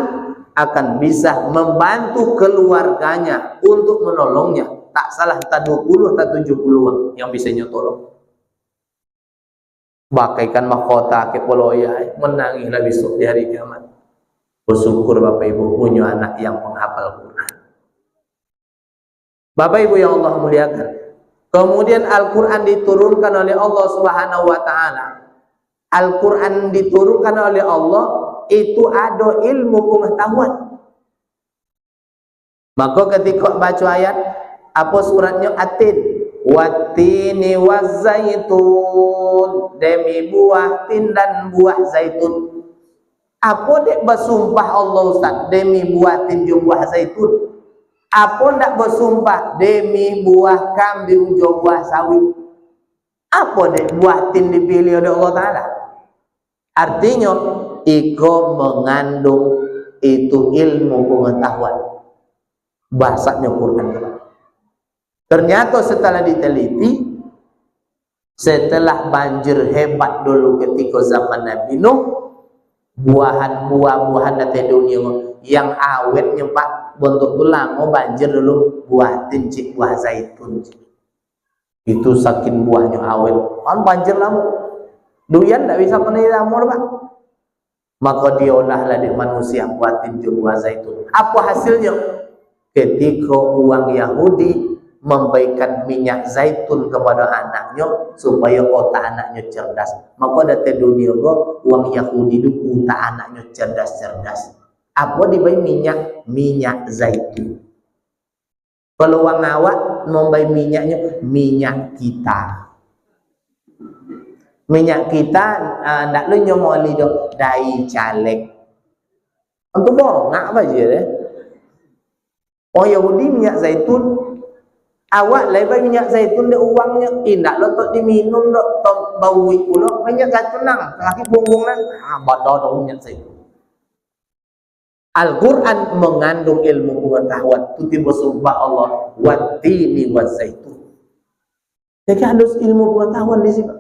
akan bisa membantu keluarganya untuk menolongnya. Tak salah tak 20 tak 70 yang bisa nyotolong. Bakaikan mahkota ke poloya, menangislah besok di hari kiamat. Bersyukur Bapak Ibu punya anak yang penghafal Quran. Bapak Ibu yang Allah muliakan. Kemudian Al-Quran diturunkan oleh Allah Subhanahu wa Ta'ala. Al-Quran diturunkan oleh Allah, itu ada ilmu pengetahuan. Maka ketika baca ayat, apa suratnya? Atin. Wattini wazzaitun, demi buah tin dan buah zaitun. Apa dek bersumpah Allah Ustaz demi buah tin dan buah zaitun? Apa ndak bersumpah demi buah kambing dan buah sawit? Apa dek buah tin dipilih oleh Allah Ta'ala? Artinya iko mengandung itu ilmu pengetahuan. Bahasanya Quran. Ternyata setelah diteliti, setelah banjir hebat dulu ketika zaman Nabi Nuh, buah-buahan dari dunia yang awetnya Pak, bentuk tulang mau banjir dulu buah tincik, buah zaitun. Itu saking buahnya awet, kan banjir lama. Duyan tidak bisa menilai lama Pak. Maka diolahlah di manusia buah tincik, buah zaitun. Apa hasilnya? Ketika uang Yahudi memberikan minyak zaitun kepada anaknya supaya otak anaknya cerdas, maka dari dunia uang Yahudi itu otak anaknya cerdas. Apa diberi minyak zaitun. Kalau uang awak memberi minyaknya minyak kita. Minyak kita ndak lu nyomoli dong dai caleg. Untuk bongak apa je deh. Oh Yahudi minyak zaitun. Awak lebih minyak zaitun dia uangnya indak lo tok diminum dok tok bau pula minyak zaitun nang kaki punggung nang bodoh minyak zaitun. Al-Quran mengandung ilmu pengetahuan. Itu tiba sumpah Allah wattini wazzaitun. Jadi harus ilmu pengetahuan di sini.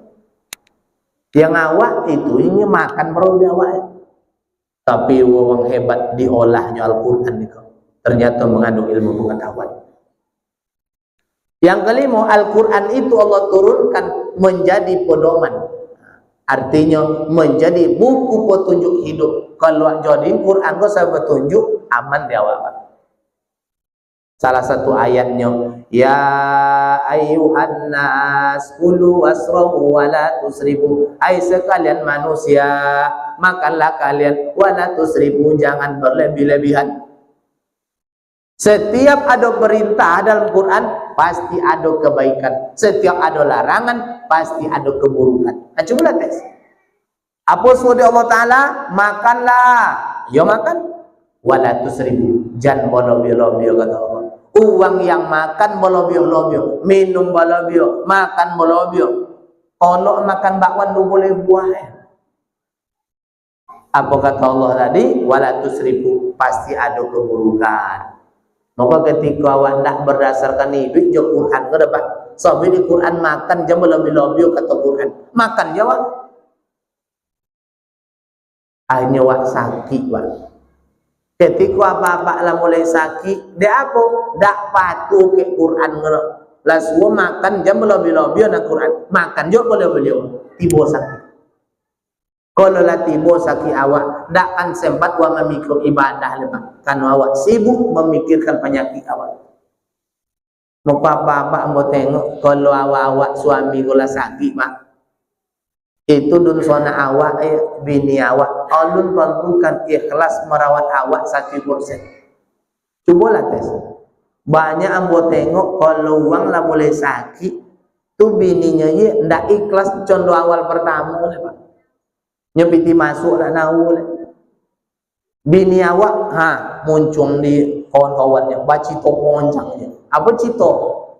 Yang awak itu ini makan perlu awak. Tapi wong hebat diolahnya Al-Quran itu ternyata mengandung ilmu pengetahuan. Yang kelima, Al-Quran itu Allah turunkan menjadi pedoman. Artinya menjadi buku petunjuk hidup. Kalau jadi Quran itu saya petunjuk aman di awal. Salah satu ayatnya, ya ayyuhan nas kulu wasrabu wa la tusrifu. Hai sekalian manusia, makanlah kalian wa la tusrifu, jangan berlebih-lebihan. Setiap ada perintah dalam Quran pasti ada kebaikan. Setiap ada larangan pasti ada keburukan. Nah, coba tes. Apa suruh Allah Ta'ala? Makanlah. Ya makan. Wala tusrifu. Jangan bolobio-lobio kata Allah. Uang yang makan bolobio-lobio. Minum bolobio. Makan bolobio. Kalau makan bakwan lu boleh buah. Apa kata Allah tadi? Wala tusrifu. Pasti ada keburukan. Maka ketika awak tak berdasarkan hidup je Quran ke dapat. Sampai di Quran makan je lebih-lebih kata Quran. Makan jawab. Akhirnya wak sakit wak. Ketika apa-apa lah mulai sakit, dia apa? Tak patuh ke Quran ngelak. Lah semua makan je lebih-lebih nak Quran. Makan je boleh-boleh. Tiba sakit. Kalau lah tiba sakit awak, tak akan sempat awak memikir ibadah lepas. Karena awak sibuk memikirkan penyakit awak. Mau apa-apa mau tengok kalau awak suami gula sakit mak. Itu dun sona awak bini awak. Alun tentukan ikhlas merawat awak 100%. Cobalah tes. Banyak ambo tengok kalau uang lah mulai sakit, tu bininya ye ndak ikhlas contoh awal pertama lepas. Nyepiti masuk nak nahu bini awak muncung di kawan-kawannya baca cito poncangnya. Apa cito?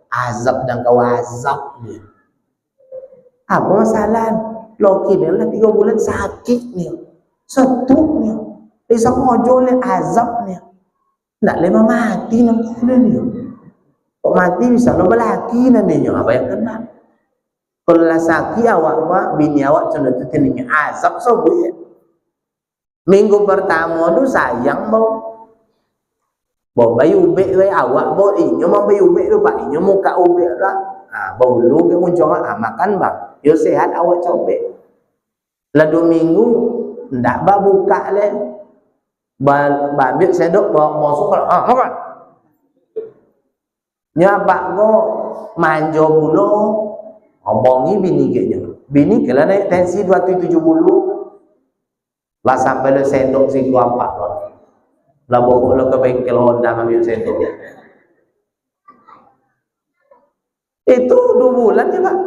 Azab dan kau azab dia. Apa masalah? Loki dia lah 3 bulan sakit ni, setuknya, bisa ngojol azabnya. Nak lema mati nanti ni. Kok mati bisa lo belaki nanti apa yang kena? Kalau lah sakit awak bini awak contoh tu ni azab sobuh. Minggu pertama tu sayang bayi ubek we awak inyo mau bayi ubek tu pak inyo muka ubek lah. Bau lu ke muncul makan bang. Yo sehat awak cobek. Lah 2 minggu ndak ba buka le. Ba ambil sendok bawa masuk makan. Nya pak go manjo bulo omongi bini kayaknya. Bini kala naik tensi 270. Lah sampai le sendok si gua apa lo. Lah bawa lo ke bengkel Honda ambil sendok. Itu 2 bulan ya, Pak.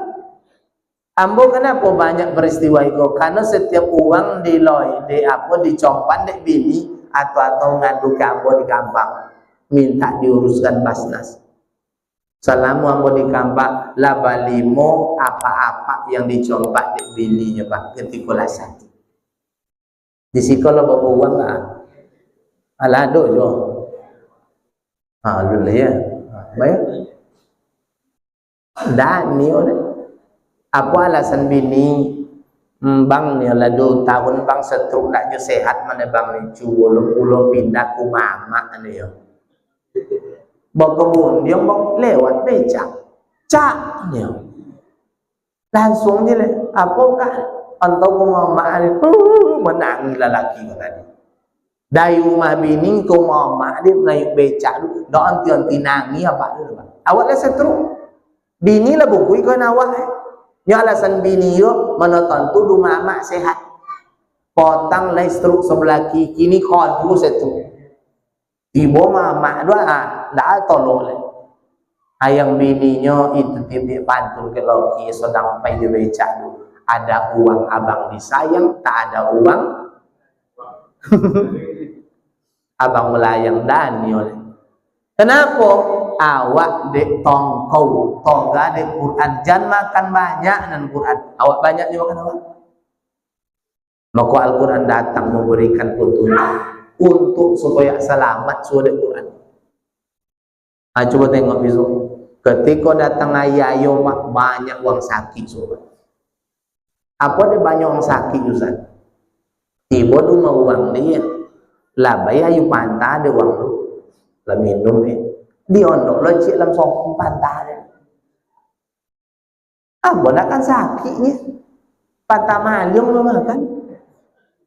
Ambo kenapa banyak peristiwa itu? Karena setiap uang dicompan dek bini atau ngadu ke ambo di kampung, minta diuruskan Basnas. Selama ambo di kampung, laba limo apa-apa yang dicompak dek bininya, Pak, ketika lah sakit. Di sekolah bawa uang lah, alado jo. Dulu ya, bayar. Dan ni apa alasan bini bang ni lah 2 tahun bang setruk nak je sehat mana bang ni culo pindah ku mama ni yo. Berkebun dia bang lewat becak cak ni yo. Langsung je le apa kak antau ku mama ni menangis lelaki tadi. Dari rumah bini ku mama dia naik becak tu dak anti nangis apa tu bang. Awak lah setruk. Bini lah buku ikut awak Nya alasan bini yo menonton tu rumah mak sehat. Potang lai struk sebelah kini kon tu setu. Ibu mak dua dah tolong le. Ayang bininya itu tiba pantun ke loki sedang pai di becak tu. Ada uang abang disayang, tak ada uang abang melayang dan ni oleh. Kenapa? Awak dek tongkau toga dek Quran, jangan makan banyak dan Quran. Awak banyak juga makan awak. Maka Al-Quran datang memberikan petunjuk untuk supaya selamat sudah Quran. Coba tengok besok. Ketika datang ayo banyak uang sakit sobat. Apa dia banyak uang sakit Ustaz? Tiba tu mau uang dia. Lah bayar ayu pantah ada uang tu. Lah minum dia ondok lo cik dalam sokong pantah dia. Nak kan sakitnya. Pantah maliung lo makan.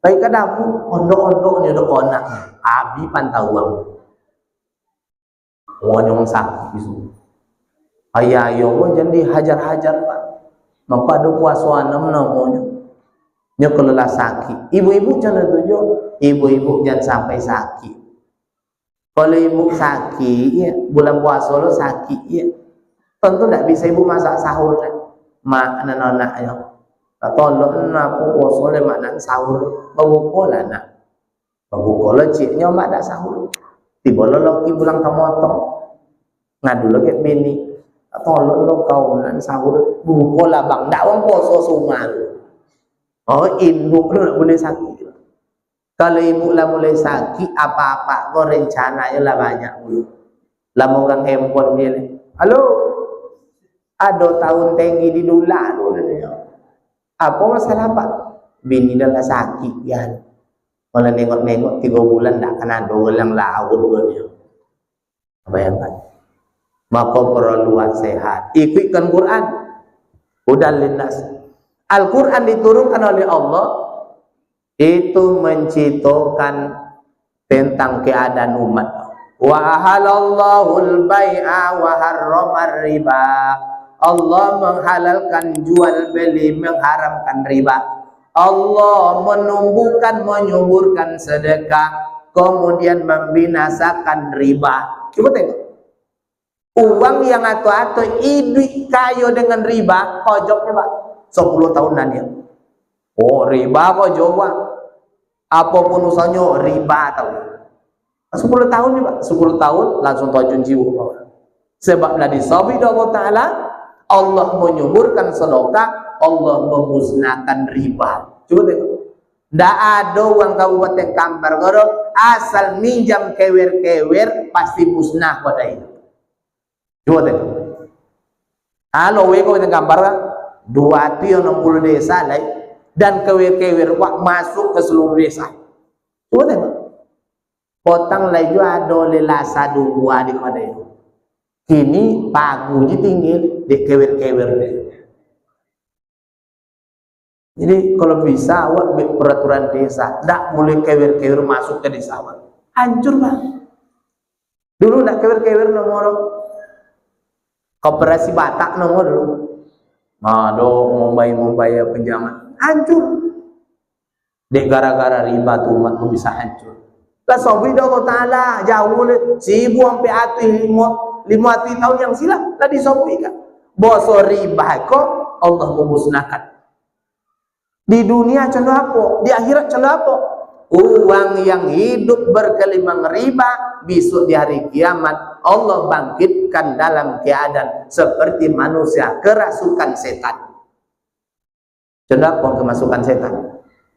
Baik ke dapur, ondok ni dok konak. Abi pantah uang. Wanyong sakit itu. Ayo jangan dihajar-hajar Pak. Maka ada puasa 6 namanya. Nya kelola sakit. Ibu-ibu jangan tujuh. Ibu-ibu jangan sampai sakit. Kalau ibu sakit, ya, bulan puasa lo sakit, ya, tentu tidak bisa ibu masak sahur kan, mak anak-anaknya. Tolong aku puasa le mak nak sahur, bawa lah nak, bawa ciknya mak dah sahur. Tiba lo lagi pulang ke motong, ngadu lo ke bini, tolong lo kau nak sahur, bawa lah bang, tak orang puasa semua. Oh ibu lo nak boleh sakit. Kalau ibu lah mulai sakit apa-apa kau rencananya lah banyak dulu. Lah megang handphone dia ni. Halo. Ada tahun tinggi di dula dulu ni. Apa masalah Pak? Bini dah lah sakit ya. Kalau nengok-nengok 3 bulan tak kena ada orang laut dia. Bayangkan. Maka perlu sehat. Ikutkan Quran. Hudal linnas. Al-Quran diturunkan oleh Allah itu menciptakan tentang keadaan umat. Wa ahallallahul bai'a wa harramar riba. Allah menghalalkan jual beli, mengharamkan riba. Allah menumbuhkan, menyuburkan sedekah, kemudian membinasakan riba. Coba tengok. Uang yang atau hidup kayo dengan riba, pojoknya Pak 10 tahunan ya. Oh riba kok Jawa. Apapun usahanya riba tahu. 10 tahun nih Pak, 10 tahun langsung tajun jiwa. Sebab dari sabit Allah Ta'ala, Allah menyuburkan sedekah, Allah memusnahkan riba. Coba tengok. Ndak ada uang Kabupaten Kampar Goro asal minjam kewer-kewer pasti musnah pada itu. Coba tengok. Halo Kabupaten Kampar 260 desa lain. Dan kewer-kewer masuk ke seluruh desa. Coba tengok. Potang laju ada lelasa 2 di kota itu. Kini paguji tinggi di kewer-kewer. Jadi kalau bisa awak buat peraturan desa, tak boleh kewer-kewer masuk ke desa awak. Hancur bang. Dulu tak kewer-kewer nomor koperasi Batak nomor dulu. Mado Mumbai penjaman hancur. Dek gara-gara riba tuh umat bisa hancur. Lah sobi Allah Taala jauh le 1000 sampai ati 5 tahun yang silam lah disobui kan. Boso riba kok Allah memusnahkan. Di dunia contoh apa? Di akhirat contoh apa? Uang yang hidup berkelimang riba besok di hari kiamat Allah bangkitkan dalam keadaan seperti manusia kerasukan setan. Contoh apa kemasukan setan?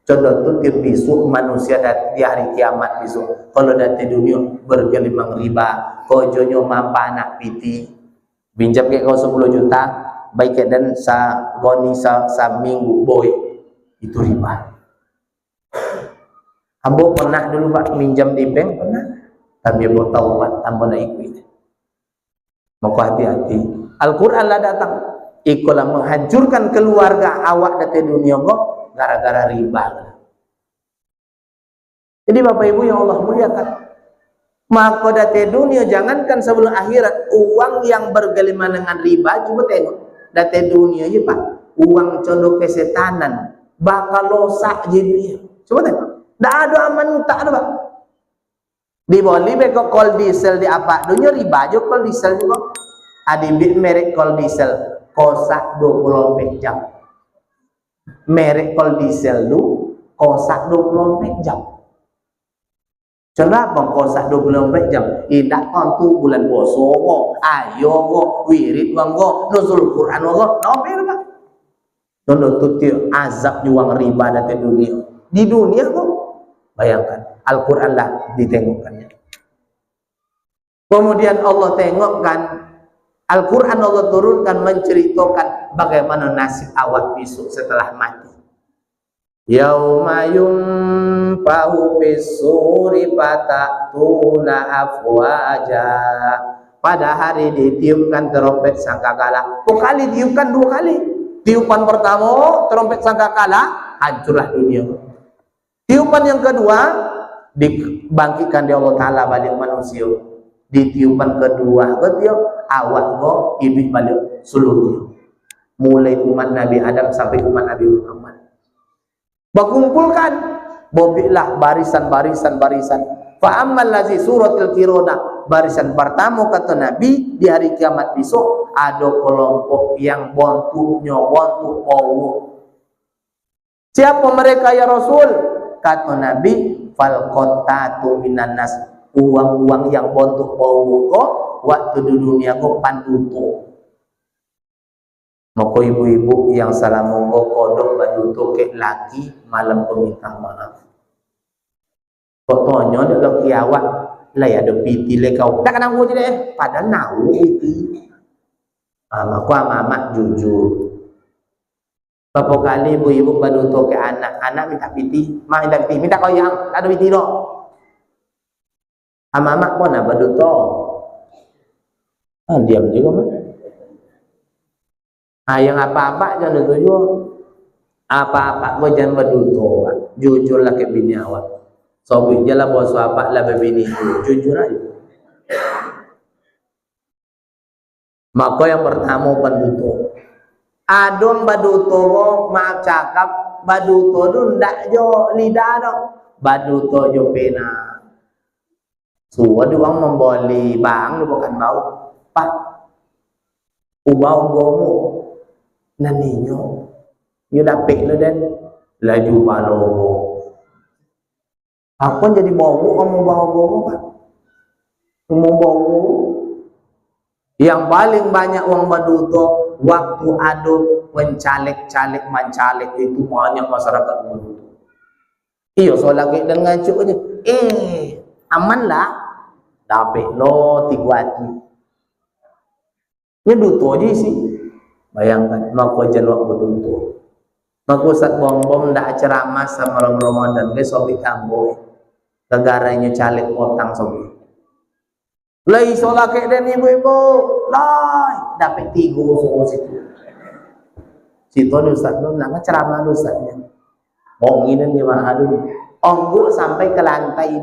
Contoh tuh besok manusia di hari kiamat besok kalau di dunia berkelimang riba kojonyo mampa anak piti pinjam ke kau 10 juta baik dan sa goni sa minggu boy itu riba. Ambo pernah dulu Pak minjam di bank pernah tapi ambo taubat ambo nak ikut. Maka hati-hati. Al-Quran lah datang ikulah menghancurkan keluarga awak dari dunia kok gara-gara riba. Jadi Bapak Ibu yang Allah muliakan, maka dari dunia jangankan sebelum akhirat uang yang bergelimang dengan riba. Coba tengok dari dunia ya Pak, uang condong kesetanan bakal losak jadi. Coba tengok. Tak ada aman, tak ada Pak. Di Bali beko kol diesel di apa? Dunia riba aja kol diesel juga. Adibit merek kol diesel kosak 24 jam. Merek kol diesel lu kosak 24 jam. Contoh apa kosak 24 jam? Indah kontu bulan poso, ayo wirid wanggo, nuzul Quran wanggo, nopo Pak. Contoh tuh azab juang riba dari dunia. Di dunia kok bayangkan, Al-Quran lah ditengokkannya. Kemudian Allah tengokkan, Al-Quran Allah turunkan menceritakan bagaimana nasib awak besok setelah mati. Yauma yunfahu bis-suri fatatuna afwaja. Pada hari ditiupkan trompet sangkakala. Kali tiupkan 2 kali. Tiupan pertama trompet sangkakala, hancurlah dunia. Tiupan yang kedua dibangkitkan di Allah Ta'ala balik manusia. Di tiupan kedua ketiup awak kok iblis balik seluruhnya. Mulai umat Nabi Adam sampai umat Nabi Muhammad. Berkumpulkan bobiklah barisan. Fa'ammal lazi suratil kirona. Barisan pertama kata Nabi di hari kiamat besok ada kelompok yang bontuknya bontuk Allah. Siapa mereka ya Rasul? Kata Nabi fal qatatu minan nas, uang-uang yang bontuk bau kok waktu di dunia kok panduto. Maka ibu-ibu yang salah monggo kodok panduto ke laki malam peminta maaf. Kok tonyo dak laki awak lah ya do piti le kau. Tak kenang aku tidak padahal nau piti. Maka amak jujur. Berapa kali ibu-ibu baduto ke anak minta piti, minta koyang, tak ada piti dok. Amak pun nak baduto. Diam juga mah. Yang apa-apa jangan tuju. Apa-apa kau jangan baduto. Jujurlah ke bini awak. Sobi jelah bos apa lah bini jujur aja. Maka yang pertama baduto. Adong baduto maaf cakap baduto tu ndak jo lidah dong baduto jo pena suwa doang memboli bang lu bukan bau pak ubau gomu naninyo yo dapik lu den laju balogo aku jadi bau kamu bau gomu pak kamu bau yang paling banyak uang baduto waktu ada pencalek-calek mancalek itu banyak masyarakat baduto. Iyo so lagi dengan cuknya aman lah dapet lo tigwati nyeduto aja sih bayangkan maka jenwak baduto maka saat bom-bom ndak ceramah sama Ramadan ke sobi kamboy negaranya calek potang sobi lai solake dan ibu-ibu lai dapat 3 so situ Situ Ustaz belum nak ceramah Ustaznya. Ngomongin di mana dulu. Ongguk sampai ke lantai.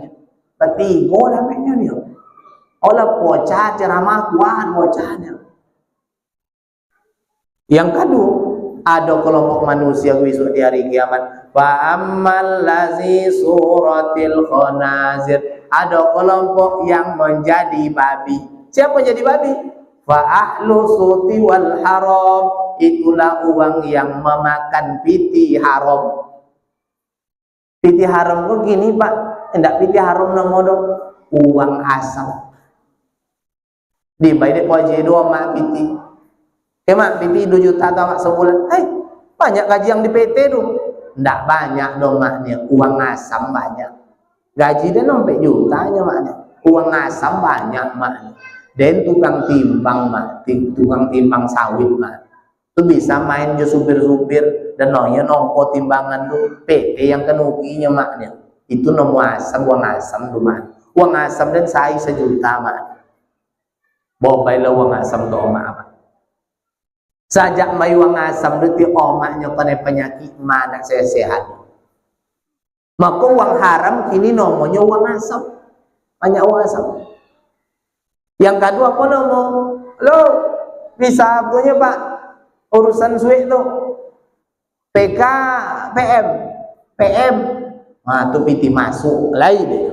Petigo namanya dia. Olah bocah ceramah kuat bocahnya. Yang kedua, ada kelompok manusia besok di hari kiamat. Fa ammal lazi suratil khanazir. Ada kelompok yang menjadi babi. Siapa jadi babi? Fa ahlu suti wal haram. Itulah uang yang memakan piti haram. Piti haram kok gini Pak? Tidak piti haram nomor uang asam. Di baik wajib dua mak piti. Mak piti 2 juta atau mak sebulan. Hai, banyak gaji yang di PT tu. Tidak banyak dong maknya. Uang asam banyak. Gaji dia nombek jutanya maknya. Uang asam banyak maknya. Dan tukang timbang mak, tukang timbang sawit mak. Tu bisa main je supir-supir dan nonya nongko timbangan tu PT yang kenukinya maknya. Itu nomor asam, uang asam tu mak. Uang asam dan saya 1 juta mak. Bawa baiklah uang asam tu mak. Sajak mai uang asam tu ti omaknya kena penyakit mana saya sehat. Maka uang haram kini nomornya uang asam. Banyak uang asam. Yang kedua apa nomor? Lo bisa punya Pak urusan suik tu PK PM nah tu piti masuk lain dia.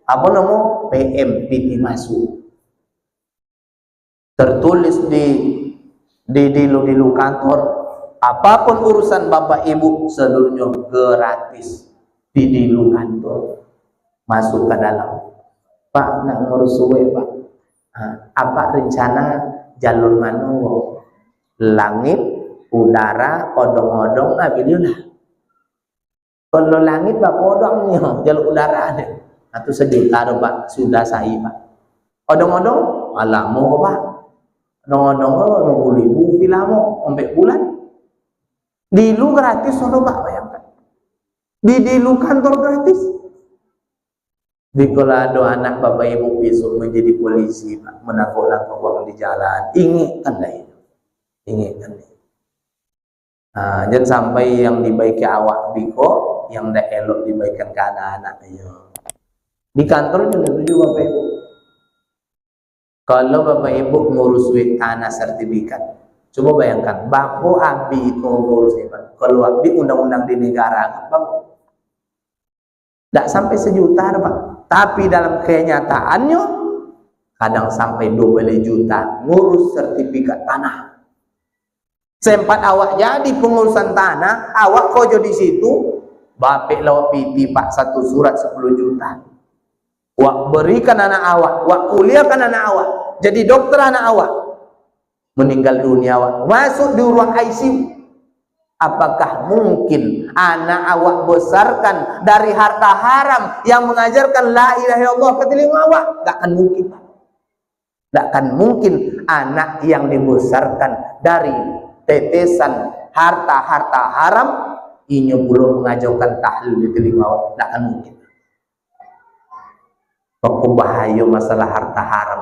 Apa nama? PM piti masuk. Tertulis di kantor apapun urusan bapak ibu seluruhnya gratis di kantor. Masuk ke dalam. Pak nak ngurus suwe Pak. Apa rencana jalur mana? Langit, udara, odong-odong, lah. Kalau langit Pak odong nih, jalur udara ada. Atau 1 juta Pak, sudah saya Pak. Odong-odong, alamu Pak. Odong-odong 50.000 filamo, sampai bulan. Dilu gratis sono Pak, bayangkan. Dilu kantor gratis. Di kalau ada anak bapak ibu besok menjadi polisi Pak, menangkap uang di jalan, ingatkanlah itu. Ingatkan. Jangan sampai yang dibaiki awak biko, yang tidak elok dibaikan ke anak-anaknya. Di kantor juga bapak ibu. Kalau bapak ibu ngurus duit tanah sertifikat, coba bayangkan, bapak abi itu ngurus ini Pak. Kalau abi undang-undang di negara, Bapak tidak sampai 1 juta Pak. Tapi dalam kenyataannya kadang sampai 12 juta ngurus sertifikat tanah. Sempat awak jadi pengurusan tanah, awak kojo di situ, bapak lawak piti Pak 1 surat 10 juta. Wak berikan anak awak, wak kuliahkan anak awak, jadi dokter anak awak, meninggal dunia awak, masuk di ruang ICU. Apakah mungkin anak awak besarkan dari harta haram yang mengajarkan la ilaha illallah ke telinga awak? Tak akan mungkin Pak. Tak akan mungkin anak yang dibesarkan dari tetesan harta-harta haram ini belum mengajarkan tahlil di telinga awak. Tak akan mungkin. Pokok bahaya masalah harta haram.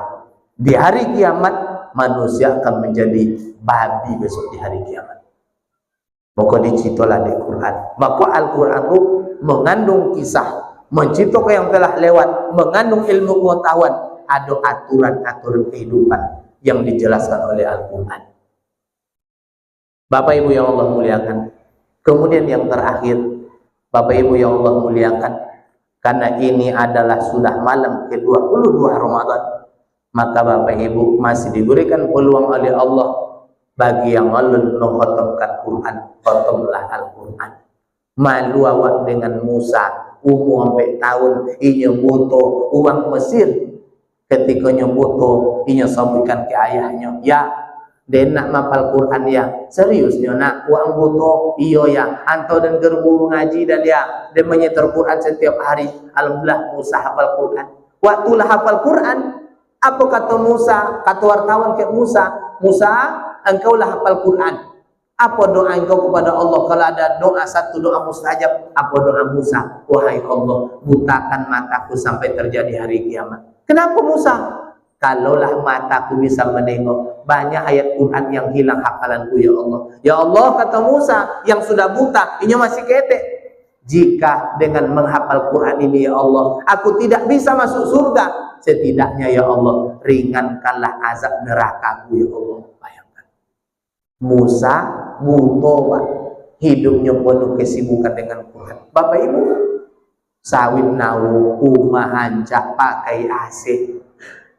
Di hari kiamat manusia akan menjadi babi besok di hari kiamat. Maka dicitolah di Quran. Maka Al-Quran itu mengandung kisah, menciptakan yang telah lewat, mengandung ilmu pengetahuan, ada aturan-aturan kehidupan yang dijelaskan oleh Al-Quran. Bapak Ibu yang Allah muliakan. Kemudian yang terakhir, Bapak Ibu yang Allah muliakan, karena ini adalah sudah malam ke-22 Ramadan, maka Bapak Ibu masih diberikan peluang oleh Allah bagi yang ulun mengkhatamkan Quran, khatamlah Al-Quran. Malu awak dengan Musa, umur sampai tahun, inya butuh uang Mesir. Ketika inya butuh, inya sampaikan ke ayahnya, ya, dia nak mapal Quran ya, seriusnya nak uang butuh, iyo ya, antau dan gerburu ngaji dan ya, dia menyetor Quran setiap hari. Alhamdulillah Musa hafal Quran. Waktulah hafal Quran, apa kata Musa, kata wartawan ke Musa, engkaulah hafal Quran. Apa doa engkau kepada Allah? Kalau ada doa satu doa mustajab, apa doa Musa? Wahai Allah, butakan mataku sampai terjadi hari kiamat. Kenapa Musa? Kalaulah mataku bisa menengok, banyak ayat Quran yang hilang hafalanku ya Allah. Ya Allah, kata Musa yang sudah buta, ini masih ketek. Jika dengan menghafal Quran ini ya Allah, aku tidak bisa masuk surga, setidaknya ya Allah, ringankanlah azab nerakaku ya Allah. Bayangkan. Musa buta, Pak. Hidupnya penuh kesibukan dengan Quran. Bapak Ibu, sawit nawu, rumah hancak, pakai AC,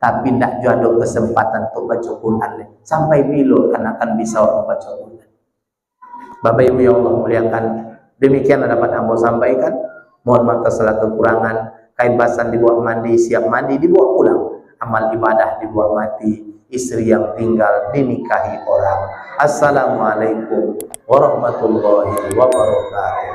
tapi tidak ada kesempatan untuk baca Quran. Sampai bila akan bisa orang baca Quran? Bapak Ibu yang Allah muliakan, demikian dapat hamba sampaikan. Mohon maaf atas segala kekurangan. Kain basan dibawa mandi, siap mandi dibawa pulang. Amal ibadah dibawa mati. Istri yang tinggal dinikahi orang. Assalamualaikum warahmatullahi wabarakatuh.